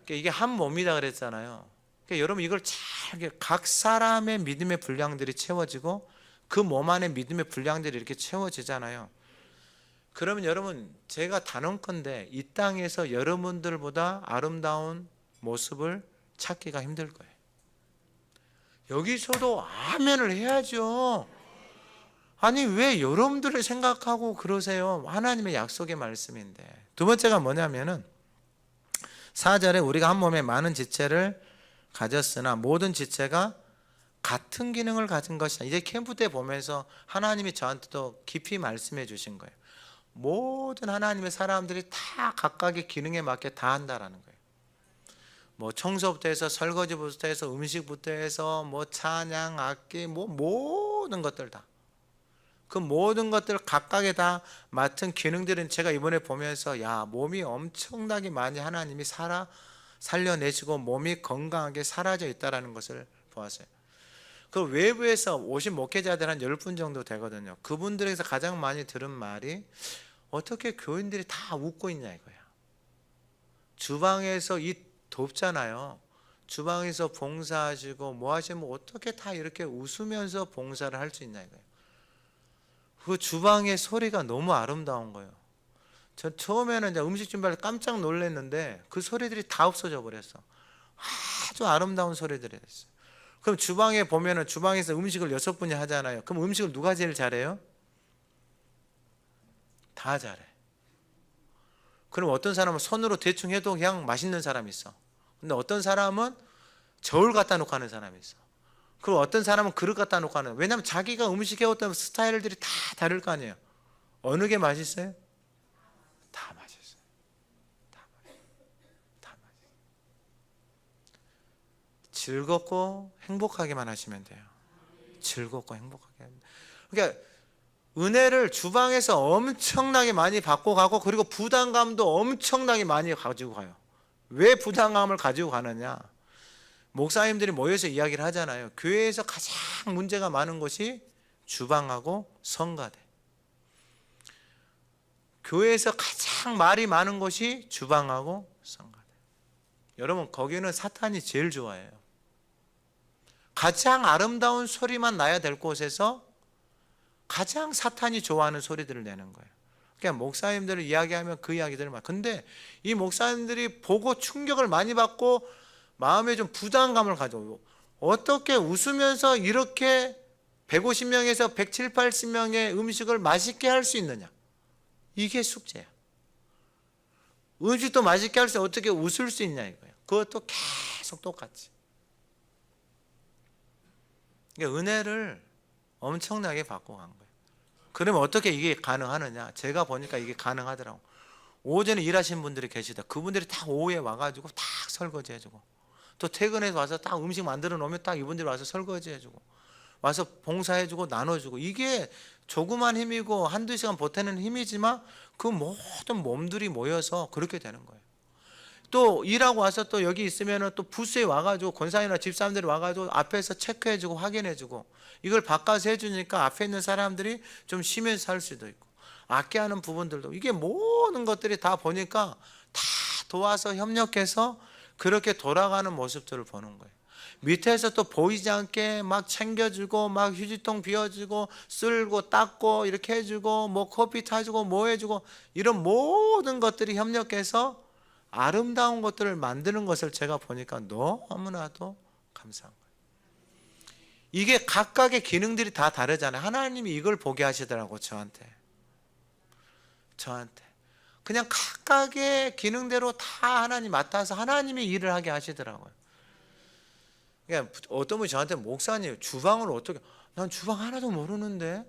그러니까 이게 한 몸이다 그랬잖아요. 그러니까 여러분 이걸 잘 각 사람의 믿음의 분량들이 채워지고 그 몸 안에 믿음의 분량들이 이렇게 채워지잖아요. 그러면 여러분 제가 단언컨대 이 땅에서 여러분들보다 아름다운 모습을 찾기가 힘들 거예요. 여기서도 아멘을 해야죠. 아니 왜 여러분들을 생각하고 그러세요? 하나님의 약속의 말씀인데. 두 번째가 뭐냐면은 4절에 우리가 한 몸에 많은 지체를 가졌으나 모든 지체가 같은 기능을 가진 것이다. 이제 캠프 때 보면서 하나님이 저한테도 깊이 말씀해 주신 거예요. 모든 하나님의 사람들이 다 각각의 기능에 맞게 다 한다라는 거예요. 뭐 청소부터 해서 설거지부터 해서 음식부터 해서 뭐 찬양, 악기, 뭐 모든 것들 다. 그 모든 것들 각각에 다 맡은 기능들은 제가 이번에 보면서 야 몸이 엄청나게 많이 하나님이 살려내시고 몸이 건강하게 사라져 있다는 것을 보았어요. 그 외부에서 오신 목회자들 한 10분 정도 되거든요. 그분들에서 가장 많이 들은 말이 어떻게 교인들이 다 웃고 있냐 이거야. 주방에서 덥잖아요. 주방에서 봉사하시고 뭐 하시면 어떻게 다 이렇게 웃으면서 봉사를 할 수 있냐 이거예요. 그 주방의 소리가 너무 아름다운 거예요. 저 처음에는 이제 음식 준비할 때 깜짝 놀랐는데 그 소리들이 다 없어져 버렸어. 아주 아름다운 소리들이 있어요. 그럼 주방에 보면은 주방에서 음식을 6분이 하잖아요. 그럼 음식을 누가 제일 잘해요? 다 잘해. 그럼 어떤 사람은 손으로 대충 해도 그냥 맛있는 사람이 있어. 근데 어떤 사람은 저울 갖다 놓고 하는 사람이 있어. 그리고 어떤 사람은 그릇 갖다 놓고 하는. 왜냐하면 자기가 음식 해왔던 스타일들이 다 다를 거 아니에요. 어느 게 맛있어요? 다 맛있어요. 다 맛있어요. 다 맛있어요. 즐겁고 행복하게만 하시면 돼요. 즐겁고 행복하게. 그러니까 은혜를 주방에서 엄청나게 많이 받고 가고 그리고 부담감도 엄청나게 많이 가지고 가요. 왜 부담감을 가지고 가느냐? 목사님들이 모여서 이야기를 하잖아요. 교회에서 가장 문제가 많은 것이 주방하고 성가대. 교회에서 가장 말이 많은 것이 주방하고 성가대. 여러분 거기는 사탄이 제일 좋아해요. 가장 아름다운 소리만 나야 될 곳에서 가장 사탄이 좋아하는 소리들을 내는 거예요. 그러니까 목사님들을 이야기하면 그 이야기들을 막. 근데 이 목사님들이 보고 충격을 많이 받고 마음에 좀 부담감을 가져오고 어떻게 웃으면서 이렇게 150명에서 170, 80명의 음식을 맛있게 할 수 있느냐. 이게 숙제야. 음식도 맛있게 할 수 어떻게 웃을 수 있냐 이거예요. 그것도 계속 똑같이. 그러니까 은혜를 엄청나게 받고 간 거예요. 그러면 어떻게 이게 가능하느냐. 제가 보니까 이게 가능하더라고. 오전에 일하시는 분들이 계시다. 그분들이 다 오후에 와가지고 딱 설거지 해주고 또 퇴근해서 와서 딱 음식 만들어 놓으면 딱 이분들이 와서 설거지 해주고 와서 봉사해주고 나눠주고. 이게 조그만 힘이고 한두 시간 보태는 힘이지만 그 모든 몸들이 모여서 그렇게 되는 거예요. 또 일하고 와서 또 여기 있으면 또 부스에 와가지고 권사님이나 집사람들이 와가지고 앞에서 체크해주고 확인해주고 이걸 바꿔서 해주니까 앞에 있는 사람들이 좀 쉬면서 살 수도 있고 아껴하는 부분들도 이게 모든 것들이 다 보니까 다 도와서 협력해서 그렇게 돌아가는 모습들을 보는 거예요. 밑에서 또 보이지 않게 막 챙겨주고 막 휴지통 비워주고 쓸고 닦고 이렇게 해주고 뭐 커피 타주고 뭐 해주고 이런 모든 것들이 협력해서 아름다운 것들을 만드는 것을 제가 보니까 너무나도 감사한 거예요. 이게 각각의 기능들이 다 다르잖아요. 하나님이 이걸 보게 하시더라고. 저한테 그냥 각각의 기능대로 다 하나님 맡아서 하나님이 일을 하게 하시더라고요. 그러니까 어떤 분이 저한테 목사님 주방을 어떻게, 난 주방 하나도 모르는데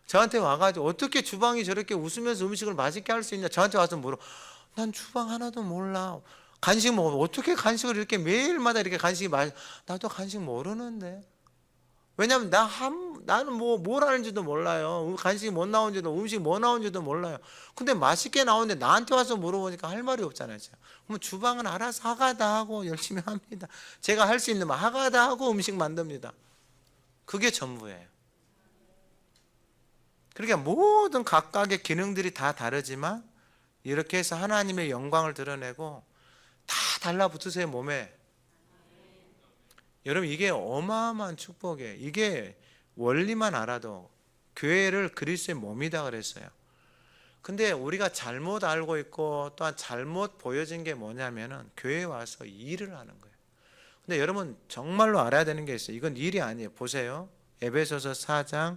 저한테 와가지고 어떻게 주방이 저렇게 웃으면서 음식을 맛있게 할 수 있냐 저한테 와서 물어. 난 주방 하나도 몰라. 간식 먹어. 어떻게 간식을 이렇게 매일마다 이렇게 간식이 나도 간식 모르는데. 왜냐하면 나는 뭘 하는지도 몰라요. 간식이 뭐 나오는지도 음식이 뭐 나오는지도 몰라요. 근데 맛있게 나오는데 나한테 와서 물어보니까 할 말이 없잖아요. 그럼 주방은 알아서 하가다 하고 열심히 합니다. 제가 할 수 있는 말 하가다 하고 음식 만듭니다. 그게 전부예요. 그러니까 모든 각각의 기능들이 다 다르지만 이렇게 해서 하나님의 영광을 드러내고 다 달라붙으세요, 몸에. 여러분, 이게 어마어마한 축복이에요. 이게 원리만 알아도 교회를 그리스도의 몸이다 그랬어요. 근데 우리가 잘못 알고 있고 또한 잘못 보여진 게 뭐냐면은 교회에 와서 일을 하는 거예요. 근데 여러분 정말로 알아야 되는 게 있어요. 이건 일이 아니에요. 보세요. 에베소서 4장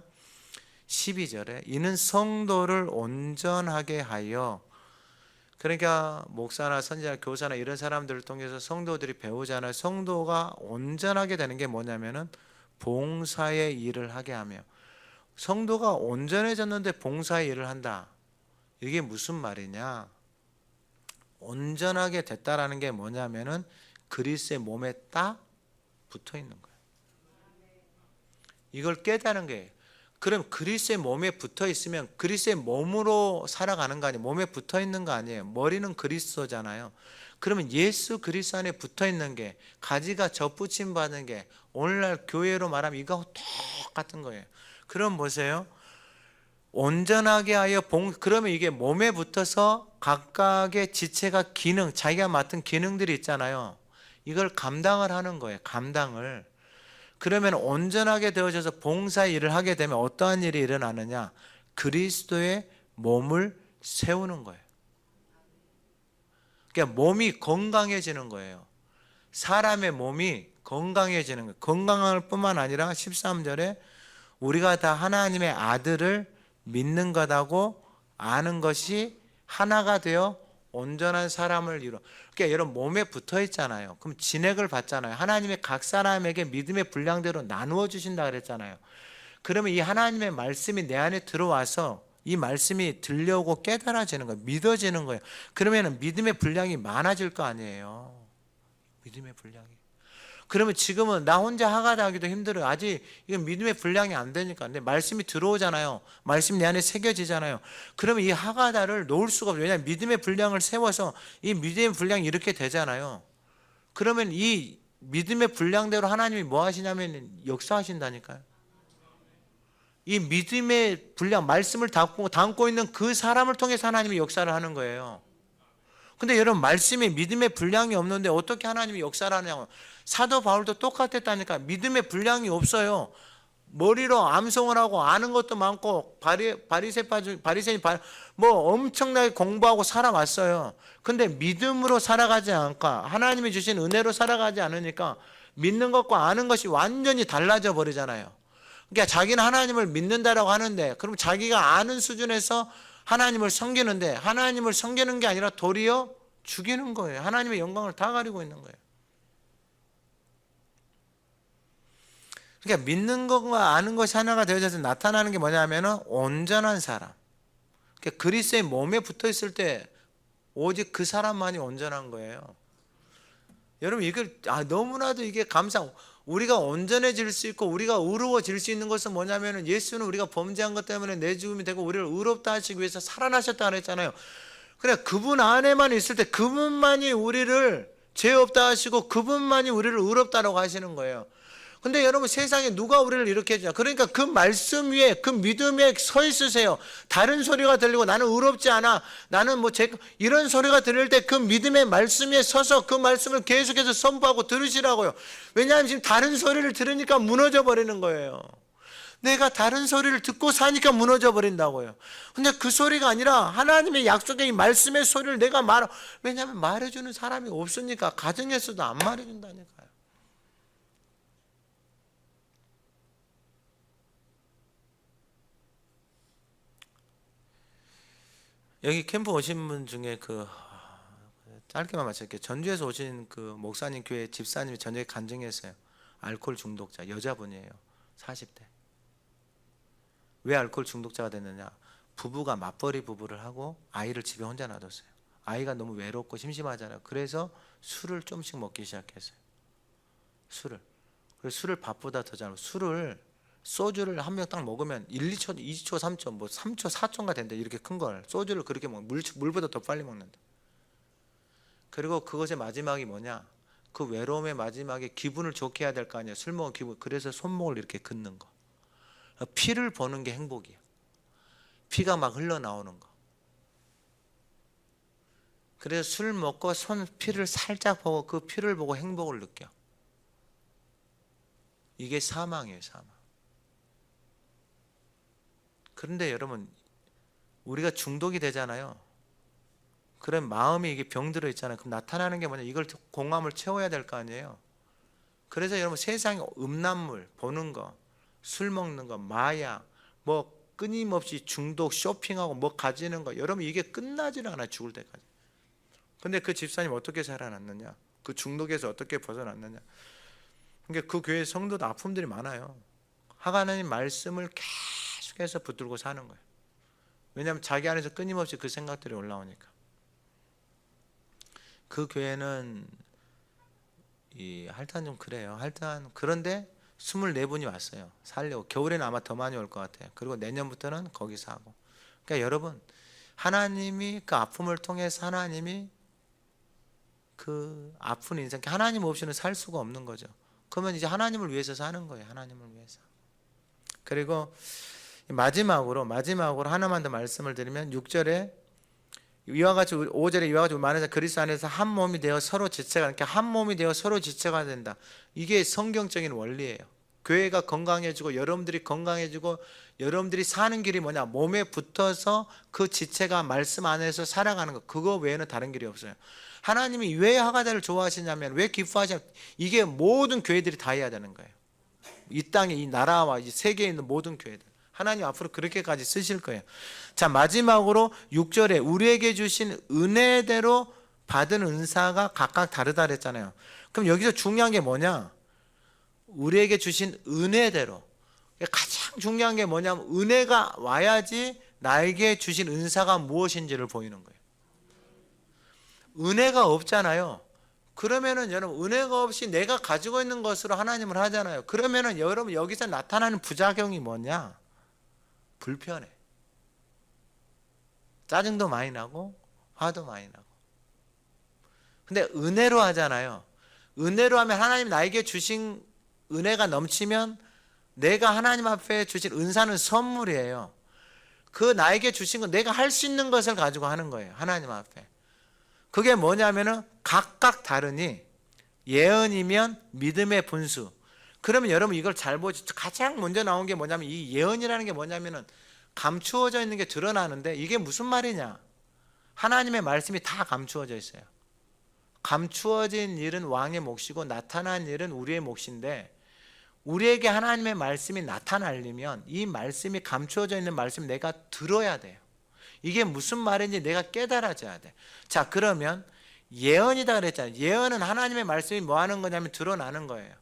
12절에 이는 성도를 온전하게 하여, 그러니까 목사나 선지자, 교사나 이런 사람들을 통해서 성도들이 배우잖아요. 성도가 온전하게 되는 게 뭐냐면은 봉사의 일을 하게 하며, 성도가 온전해졌는데 봉사의 일을 한다. 이게 무슨 말이냐? 온전하게 됐다라는 게 뭐냐면은 그리스도의 몸에 딱 붙어 있는 거예요. 이걸 깨달은 거예요. 그럼 그리스도의 몸에 붙어 있으면 그리스도의 몸으로 살아가는 거 아니에요? 몸에 붙어 있는 거 아니에요? 머리는 그리스도잖아요. 그러면 예수 그리스도 안에 붙어 있는 게, 가지가 접붙임 받는 게 오늘날 교회로 말하면 이거 똑같은 거예요. 그럼 보세요. 온전하게 하여 그러면 이게 몸에 붙어서 각각의 지체가 기능, 자기가 맡은 기능들이 있잖아요. 이걸 감당을 하는 거예요. 감당을. 그러면 온전하게 되어져서 봉사 일을 하게 되면 어떠한 일이 일어나느냐? 그리스도의 몸을 세우는 거예요. 그러니까 몸이 건강해지는 거예요. 사람의 몸이 건강해지는 거예요. 건강할 뿐만 아니라 13절에 우리가 다 하나님의 아들을 믿는 것하고 아는 것이 하나가 되어 온전한 사람을 이루어. 그러니까 여러분 몸에 붙어 있잖아요. 그럼 진액을 받잖아요. 하나님의 각 사람에게 믿음의 분량대로 나누어 주신다 그랬잖아요. 그러면 이 하나님의 말씀이 내 안에 들어와서 이 말씀이 들려오고 깨달아지는 거예요. 믿어지는 거예요. 그러면 믿음의 분량이 많아질 거 아니에요. 믿음의 분량이. 그러면 지금은 나 혼자 하가다 하기도 힘들어요. 아직 이건 믿음의 분량이 안 되니까. 근데 말씀이 들어오잖아요. 말씀이 내 안에 새겨지잖아요. 그러면 이 하가다를 놓을 수가 없어요. 왜냐하면 믿음의 분량을 세워서 이 믿음의 분량이 이렇게 되잖아요. 그러면 이 믿음의 분량대로 하나님이 뭐 하시냐면 역사하신다니까요. 이 믿음의 분량, 말씀을 담고 있는 그 사람을 통해서 하나님이 역사를 하는 거예요. 근데 여러분 말씀에 믿음의 분량이 없는데 어떻게 하나님이 역사를 하냐고. 사도 바울도 똑같았다니까. 믿음의 분량이 없어요. 머리로 암송을 하고 아는 것도 많고 바리새인 뭐 엄청나게 공부하고 살아왔어요. 근데 믿음으로 살아가지 않까, 하나님이 주신 은혜로 살아가지 않으니까 믿는 것과 아는 것이 완전히 달라져 버리잖아요. 그러니까 자기는 하나님을 믿는다라고 하는데, 그럼 자기가 아는 수준에서 하나님을 섬기는데, 하나님을 섬기는 게 아니라 도리어 죽이는 거예요. 하나님의 영광을 다 가리고 있는 거예요. 그러니까 믿는 것과 아는 것이 하나가 되어져서 나타나는 게 뭐냐면 온전한 사람. 그러니까 그리스도의 몸에 붙어 있을 때 오직 그 사람만이 온전한 거예요. 여러분 이걸 너무나도 이게 우리가 온전해질 수 있고 우리가 의로워질 수 있는 것은 뭐냐면, 예수는 우리가 범죄한 것 때문에 내 죽음이 되고 우리를 의롭다 하시기 위해서 살아나셨다 그랬잖아요. 그래, 그분 안에만 있을 때 그분만이 우리를 죄 없다 하시고 그분만이 우리를 의롭다라고 하시는 거예요. 근데 여러분 세상에 누가 우리를 이렇게 해주냐? 그러니까 그 말씀 위에, 그 믿음에 서 있으세요. 다른 소리가 들리고 나는 의롭지 않아, 나는 이런 소리가 들릴 때 그 믿음의 말씀 위에 서서 그 말씀을 계속해서 선포하고 들으시라고요. 왜냐하면 지금 다른 소리를 들으니까 무너져 버리는 거예요. 내가 다른 소리를 듣고 사니까 무너져 버린다고요. 근데 그 소리가 아니라 하나님의 약속의 이 말씀의 소리를 내가 왜냐하면 말해주는 사람이 없으니까. 가정에서도 안 말해준다니까요. 여기 캠프 오신 분 중에 짧게만 말씀드릴게요. 전주에서 오신 목사님 교회 집사님이 저녁에 간증했어요. 알코올 중독자 여자분이에요. 40대. 왜 알코올 중독자가 됐느냐? 부부가 맞벌이 부부를 하고 아이를 집에 혼자 놔뒀어요. 아이가 너무 외롭고 심심하잖아요. 그래서 술을 조금씩 먹기 시작했어요. 그래서 술을 밥보다 더 잘, 소주를 한 병 딱 먹으면 1, 2초, 2초, 3초, 3초, 4초가 된다. 이렇게 큰 걸 소주를 그렇게 물보다 더 빨리 먹는다. 그리고 그것의 마지막이 뭐냐? 그 외로움의 마지막에 기분을 좋게 해야 될 거 아니에요. 술 먹은 기분. 그래서 손목을 이렇게 긋는 거. 피를 보는 게 행복이에요. 피가 막 흘러나오는 거. 그래서 술 먹고 손 피를 살짝 보고 그 피를 보고 행복을 느껴. 이게 사망이에요, 사망. 그런데 여러분, 우리가 중독이 되잖아요. 그럼 마음이 이게 병들어 있잖아요. 그럼 나타나는 게 뭐냐? 이걸 공감을 채워야 될 거 아니에요. 그래서 여러분, 세상에 음란물 보는 거, 술 먹는 거, 마약, 뭐 끊임없이 중독, 쇼핑하고 뭐 가지는 거, 여러분 이게 끝나질 않아, 죽을 때까지. 근데 그 집사님 어떻게 살아났느냐? 그 중독에서 어떻게 벗어났느냐? 그러니까 그 교회 성도도 아픔들이 많아요. 하나님 말씀을 계속해서 붙들고 사는 거예요. 왜냐하면 자기 안에서 끊임없이 그 생각들이 올라오니까. 그 교회는 할단 좀 그래요. 할단 그런데 24분이 왔어요. 살려고. 겨울에는 아마 더 많이 올 것 같아요. 그리고 내년부터는 거기서 하고. 그러니까 여러분, 하나님이 그 아픔을 통해서 하나님이 그 아픈 인생, 하나님 없이는 살 수가 없는 거죠. 그러면 이제 하나님을 위해서 사는 거예요. 하나님을 위해서. 그리고 마지막으로 하나만 더 말씀을 드리면 6절에 이와 같이 5절에 이와 같이 만에서 그리스도 안에서 한 몸이 되어 서로 지체가, 이렇게 한 몸이 되어 서로 지체가 된다. 이게 성경적인 원리예요. 교회가 건강해지고 여러분들이 건강해지고 여러분들이 사는 길이 뭐냐? 몸에 붙어서 그 지체가 말씀 안에서 살아가는 것. 그거 외에는 다른 길이 없어요. 하나님이 왜 하가다를 좋아하시냐면, 왜 기뻐하시냐면, 이게 모든 교회들이 다 해야 되는 거예요. 이 땅에, 이 나라와 이 세계에 있는 모든 교회들. 하나님 앞으로 그렇게까지 쓰실 거예요. 자, 마지막으로 6절에 우리에게 주신 은혜대로 받은 은사가 각각 다르다 그랬잖아요. 그럼 여기서 중요한 게 뭐냐? 우리에게 주신 은혜대로. 가장 중요한 게 뭐냐면, 은혜가 와야지 나에게 주신 은사가 무엇인지를 보이는 거예요. 은혜가 없잖아요. 그러면은 여러분, 은혜가 없이 내가 가지고 있는 것으로 하나님을 하잖아요. 그러면은 여러분, 여기서 나타나는 부작용이 뭐냐? 불편해. 짜증도 많이 나고 화도 많이 나고. 근데 은혜로 하잖아요. 은혜로 하면 하나님 나에게 주신 은혜가 넘치면 내가 하나님 앞에 주신 은사는 선물이에요. 그 나에게 주신 건 내가 할 수 있는 것을 가지고 하는 거예요. 하나님 앞에. 그게 뭐냐면은 각각 다르니 예언이면 믿음의 분수. 그러면 여러분 이걸 잘 보지. 가장 먼저 나온 게 뭐냐면, 이 예언이라는 게 뭐냐면은 감추어져 있는 게 드러나는데, 이게 무슨 말이냐? 하나님의 말씀이 다 감추어져 있어요. 감추어진 일은 왕의 몫이고 나타난 일은 우리의 몫인데, 우리에게 하나님의 말씀이 나타나려면 이 말씀이 감추어져 있는 말씀 내가 들어야 돼요. 이게 무슨 말인지 내가 깨달아져야 돼. 자, 그러면 예언이다 그랬잖아요. 예언은 하나님의 말씀이 뭐 하는 거냐면 드러나는 거예요.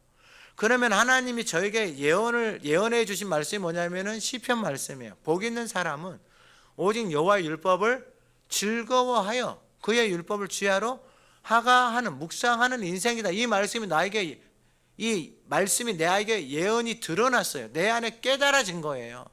그러면 하나님이 저에게 예언해 주신 말씀이 뭐냐면은 시편 말씀이에요. 복 있는 사람은 오직 여호와의 율법을 즐거워하여 그의 율법을 주야로 하가하는, 묵상하는 인생이다. 이 말씀이 나에게, 이 말씀이 내에게 예언이 드러났어요. 내 안에 깨달아진 거예요.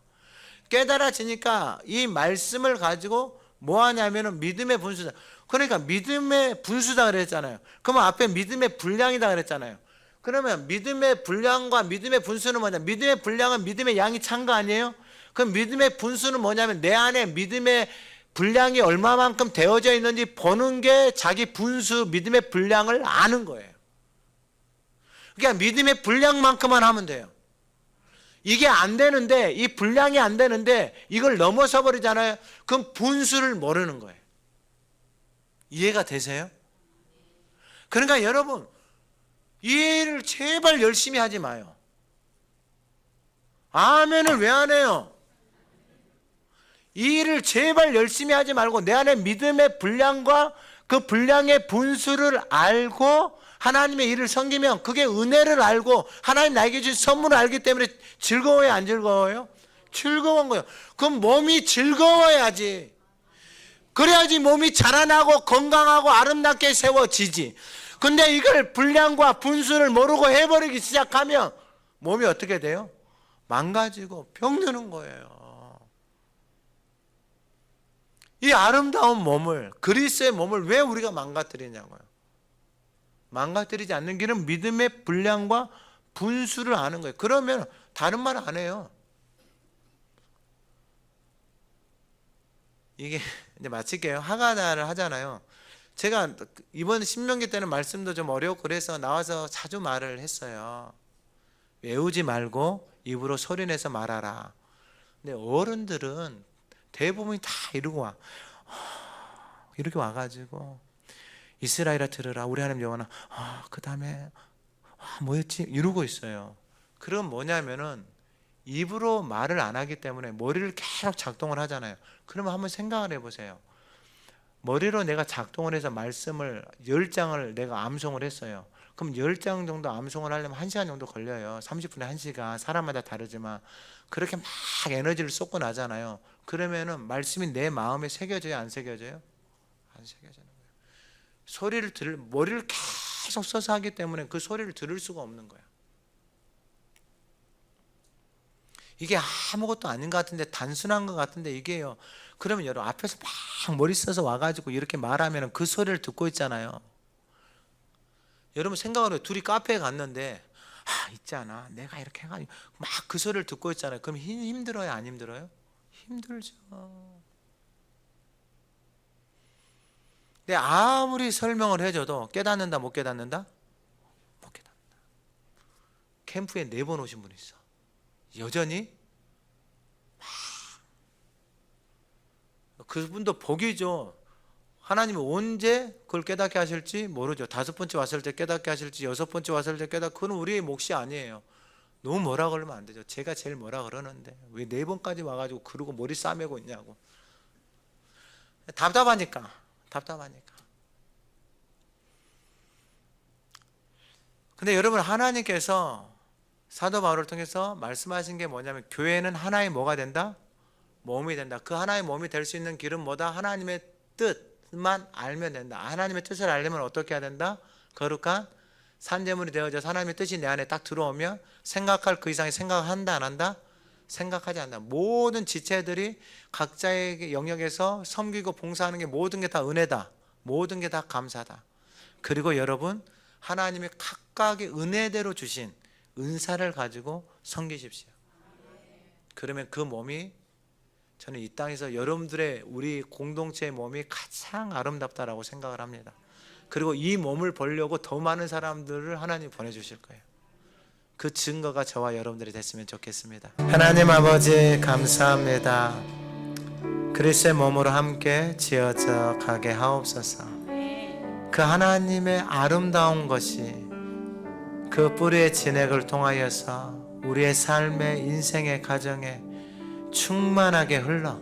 깨달아지니까 이 말씀을 가지고 뭐 하냐면은 믿음의 분수다. 그러니까 믿음의 분수다 그랬잖아요. 그러면 앞에 믿음의 분량이다 그랬잖아요. 그러면 믿음의 분량과 믿음의 분수는 뭐냐? 믿음의 분량은 믿음의 양이 찬 거 아니에요? 그럼 믿음의 분수는 뭐냐면 내 안에 믿음의 분량이 얼마만큼 되어져 있는지 보는 게 자기 분수, 믿음의 분량을 아는 거예요. 그러니까 믿음의 분량만큼만 하면 돼요. 이게 안 되는데, 이 분량이 안 되는데 이걸 넘어서 버리잖아요. 그럼 분수를 모르는 거예요. 이해가 되세요? 그러니까 여러분, 이 일을 제발 열심히 하지 마요. 아멘을 왜 안 해요? 이 일을 제발 열심히 하지 말고 내 안에 믿음의 분량과 그 분량의 분수를 알고 하나님의 일을 섬기면, 그게 은혜를 알고 하나님 나에게 주신 선물을 알기 때문에 즐거워요, 안 즐거워요? 즐거운 거예요. 그럼 몸이 즐거워야지. 그래야지 몸이 자라나고 건강하고 아름답게 세워지지. 근데 이걸 분량과 분수를 모르고 해버리기 시작하면 몸이 어떻게 돼요? 망가지고 병드는 거예요. 이 아름다운 몸을, 그리스도의 몸을 왜 우리가 망가뜨리냐고요. 망가뜨리지 않는 길은 믿음의 분량과 분수를 아는 거예요. 그러면 다른 말 안 해요. 이게 이제 마칠게요. 하가다를 하잖아요. 제가 이번 신명기 때는 말씀도 좀 어렵고 그래서 나와서 자주 말을 했어요. 외우지 말고 입으로 소리내서 말하라. 근데 어른들은 대부분이 다 이러고 와. 이렇게 와가지고 이스라엘아 들으라 우리 하나님 여호와는 그 다음에 뭐였지? 이러고 있어요. 그럼 뭐냐면은 입으로 말을 안 하기 때문에 머리를 계속 작동을 하잖아요. 그러면 한번 생각을 해보세요. 머리로 내가 작동을 해서 말씀을 10장을 내가 암송을 했어요. 그럼 10장 정도 암송을 하려면 1시간 정도 걸려요. 30분에 1시간. 사람마다 다르지만 그렇게 막 에너지를 쏟고 나잖아요. 그러면은 말씀이 내 마음에 새겨져요? 안 새겨져요? 안 새겨지는 거예요. 머리를 계속 써서 하기 때문에 그 소리를 들을 수가 없는 거예요. 이게 아무것도 아닌 것 같은데, 단순한 것 같은데 이게요. 그러면 여러분 앞에서 막 머리 써서 와가지고 이렇게 말하면 그 소리를 듣고 있잖아요. 여러분 생각을 해요. 둘이 카페에 갔는데 있잖아 내가 이렇게 해가지고 막 그 소리를 듣고 있잖아요. 그럼 힘들어요? 안 힘들어요? 힘들죠. 근데 아무리 설명을 해줘도 깨닫는다 못 깨닫는다? 못 깨닫는다. 캠프에 4번 오신 분이 있어. 여전히 그분도 복이죠. 하나님이 언제 그걸 깨닫게 하실지 모르죠. 5번째 왔을 때 깨닫게 하실지 6번째 왔을 때 그건 우리의 몫이 아니에요. 너무 뭐라 그러면 안 되죠. 제가 제일 뭐라 그러는데 왜 4번까지 와가지고 그러고 머리 싸매고 있냐고. 답답하니까. 근데 여러분 하나님께서 사도 바울을 통해서 말씀하신 게 뭐냐면 교회는 하나의 뭐가 된다? 몸이 된다. 그 하나의 몸이 될 수 있는 길은 뭐다? 하나님의 뜻만 알면 된다. 하나님의 뜻을 알려면 어떻게 해야 된다? 거룩한 산재물이 되어져서 하나님의 뜻이 내 안에 딱 들어오면 생각할 그 이상의 생각을 한다 안 한다? 생각하지 않는다. 모든 지체들이 각자의 영역에서 섬기고 봉사하는 게 모든 게 다 은혜다. 모든 게 다 감사다. 그리고 여러분 하나님이 각각의 은혜대로 주신 은사를 가지고 섬기십시오. 그러면 그 몸이, 저는 이 땅에서 여러분들의 우리 공동체의 몸이 가장 아름답다라고 생각을 합니다. 그리고 이 몸을 보려고 더 많은 사람들을 하나님 보내주실 거예요. 그 증거가 저와 여러분들이 됐으면 좋겠습니다. 하나님 아버지 감사합니다. 그리스도의 몸으로 함께 지어져 가게 하옵소서. 그 하나님의 아름다운 것이 그 뿌리의 진액을 통하여서 우리의 삶의 인생의 가정에 충만하게 흘러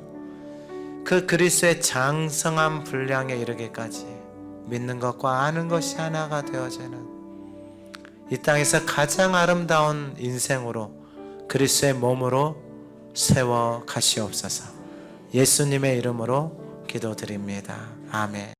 그 그리스도의 장성한 분량에 이르기까지 믿는 것과 아는 것이 하나가 되어지는 이 땅에서 가장 아름다운 인생으로 그리스도의 몸으로 세워 가시옵소서. 예수님의 이름으로 기도드립니다. 아멘.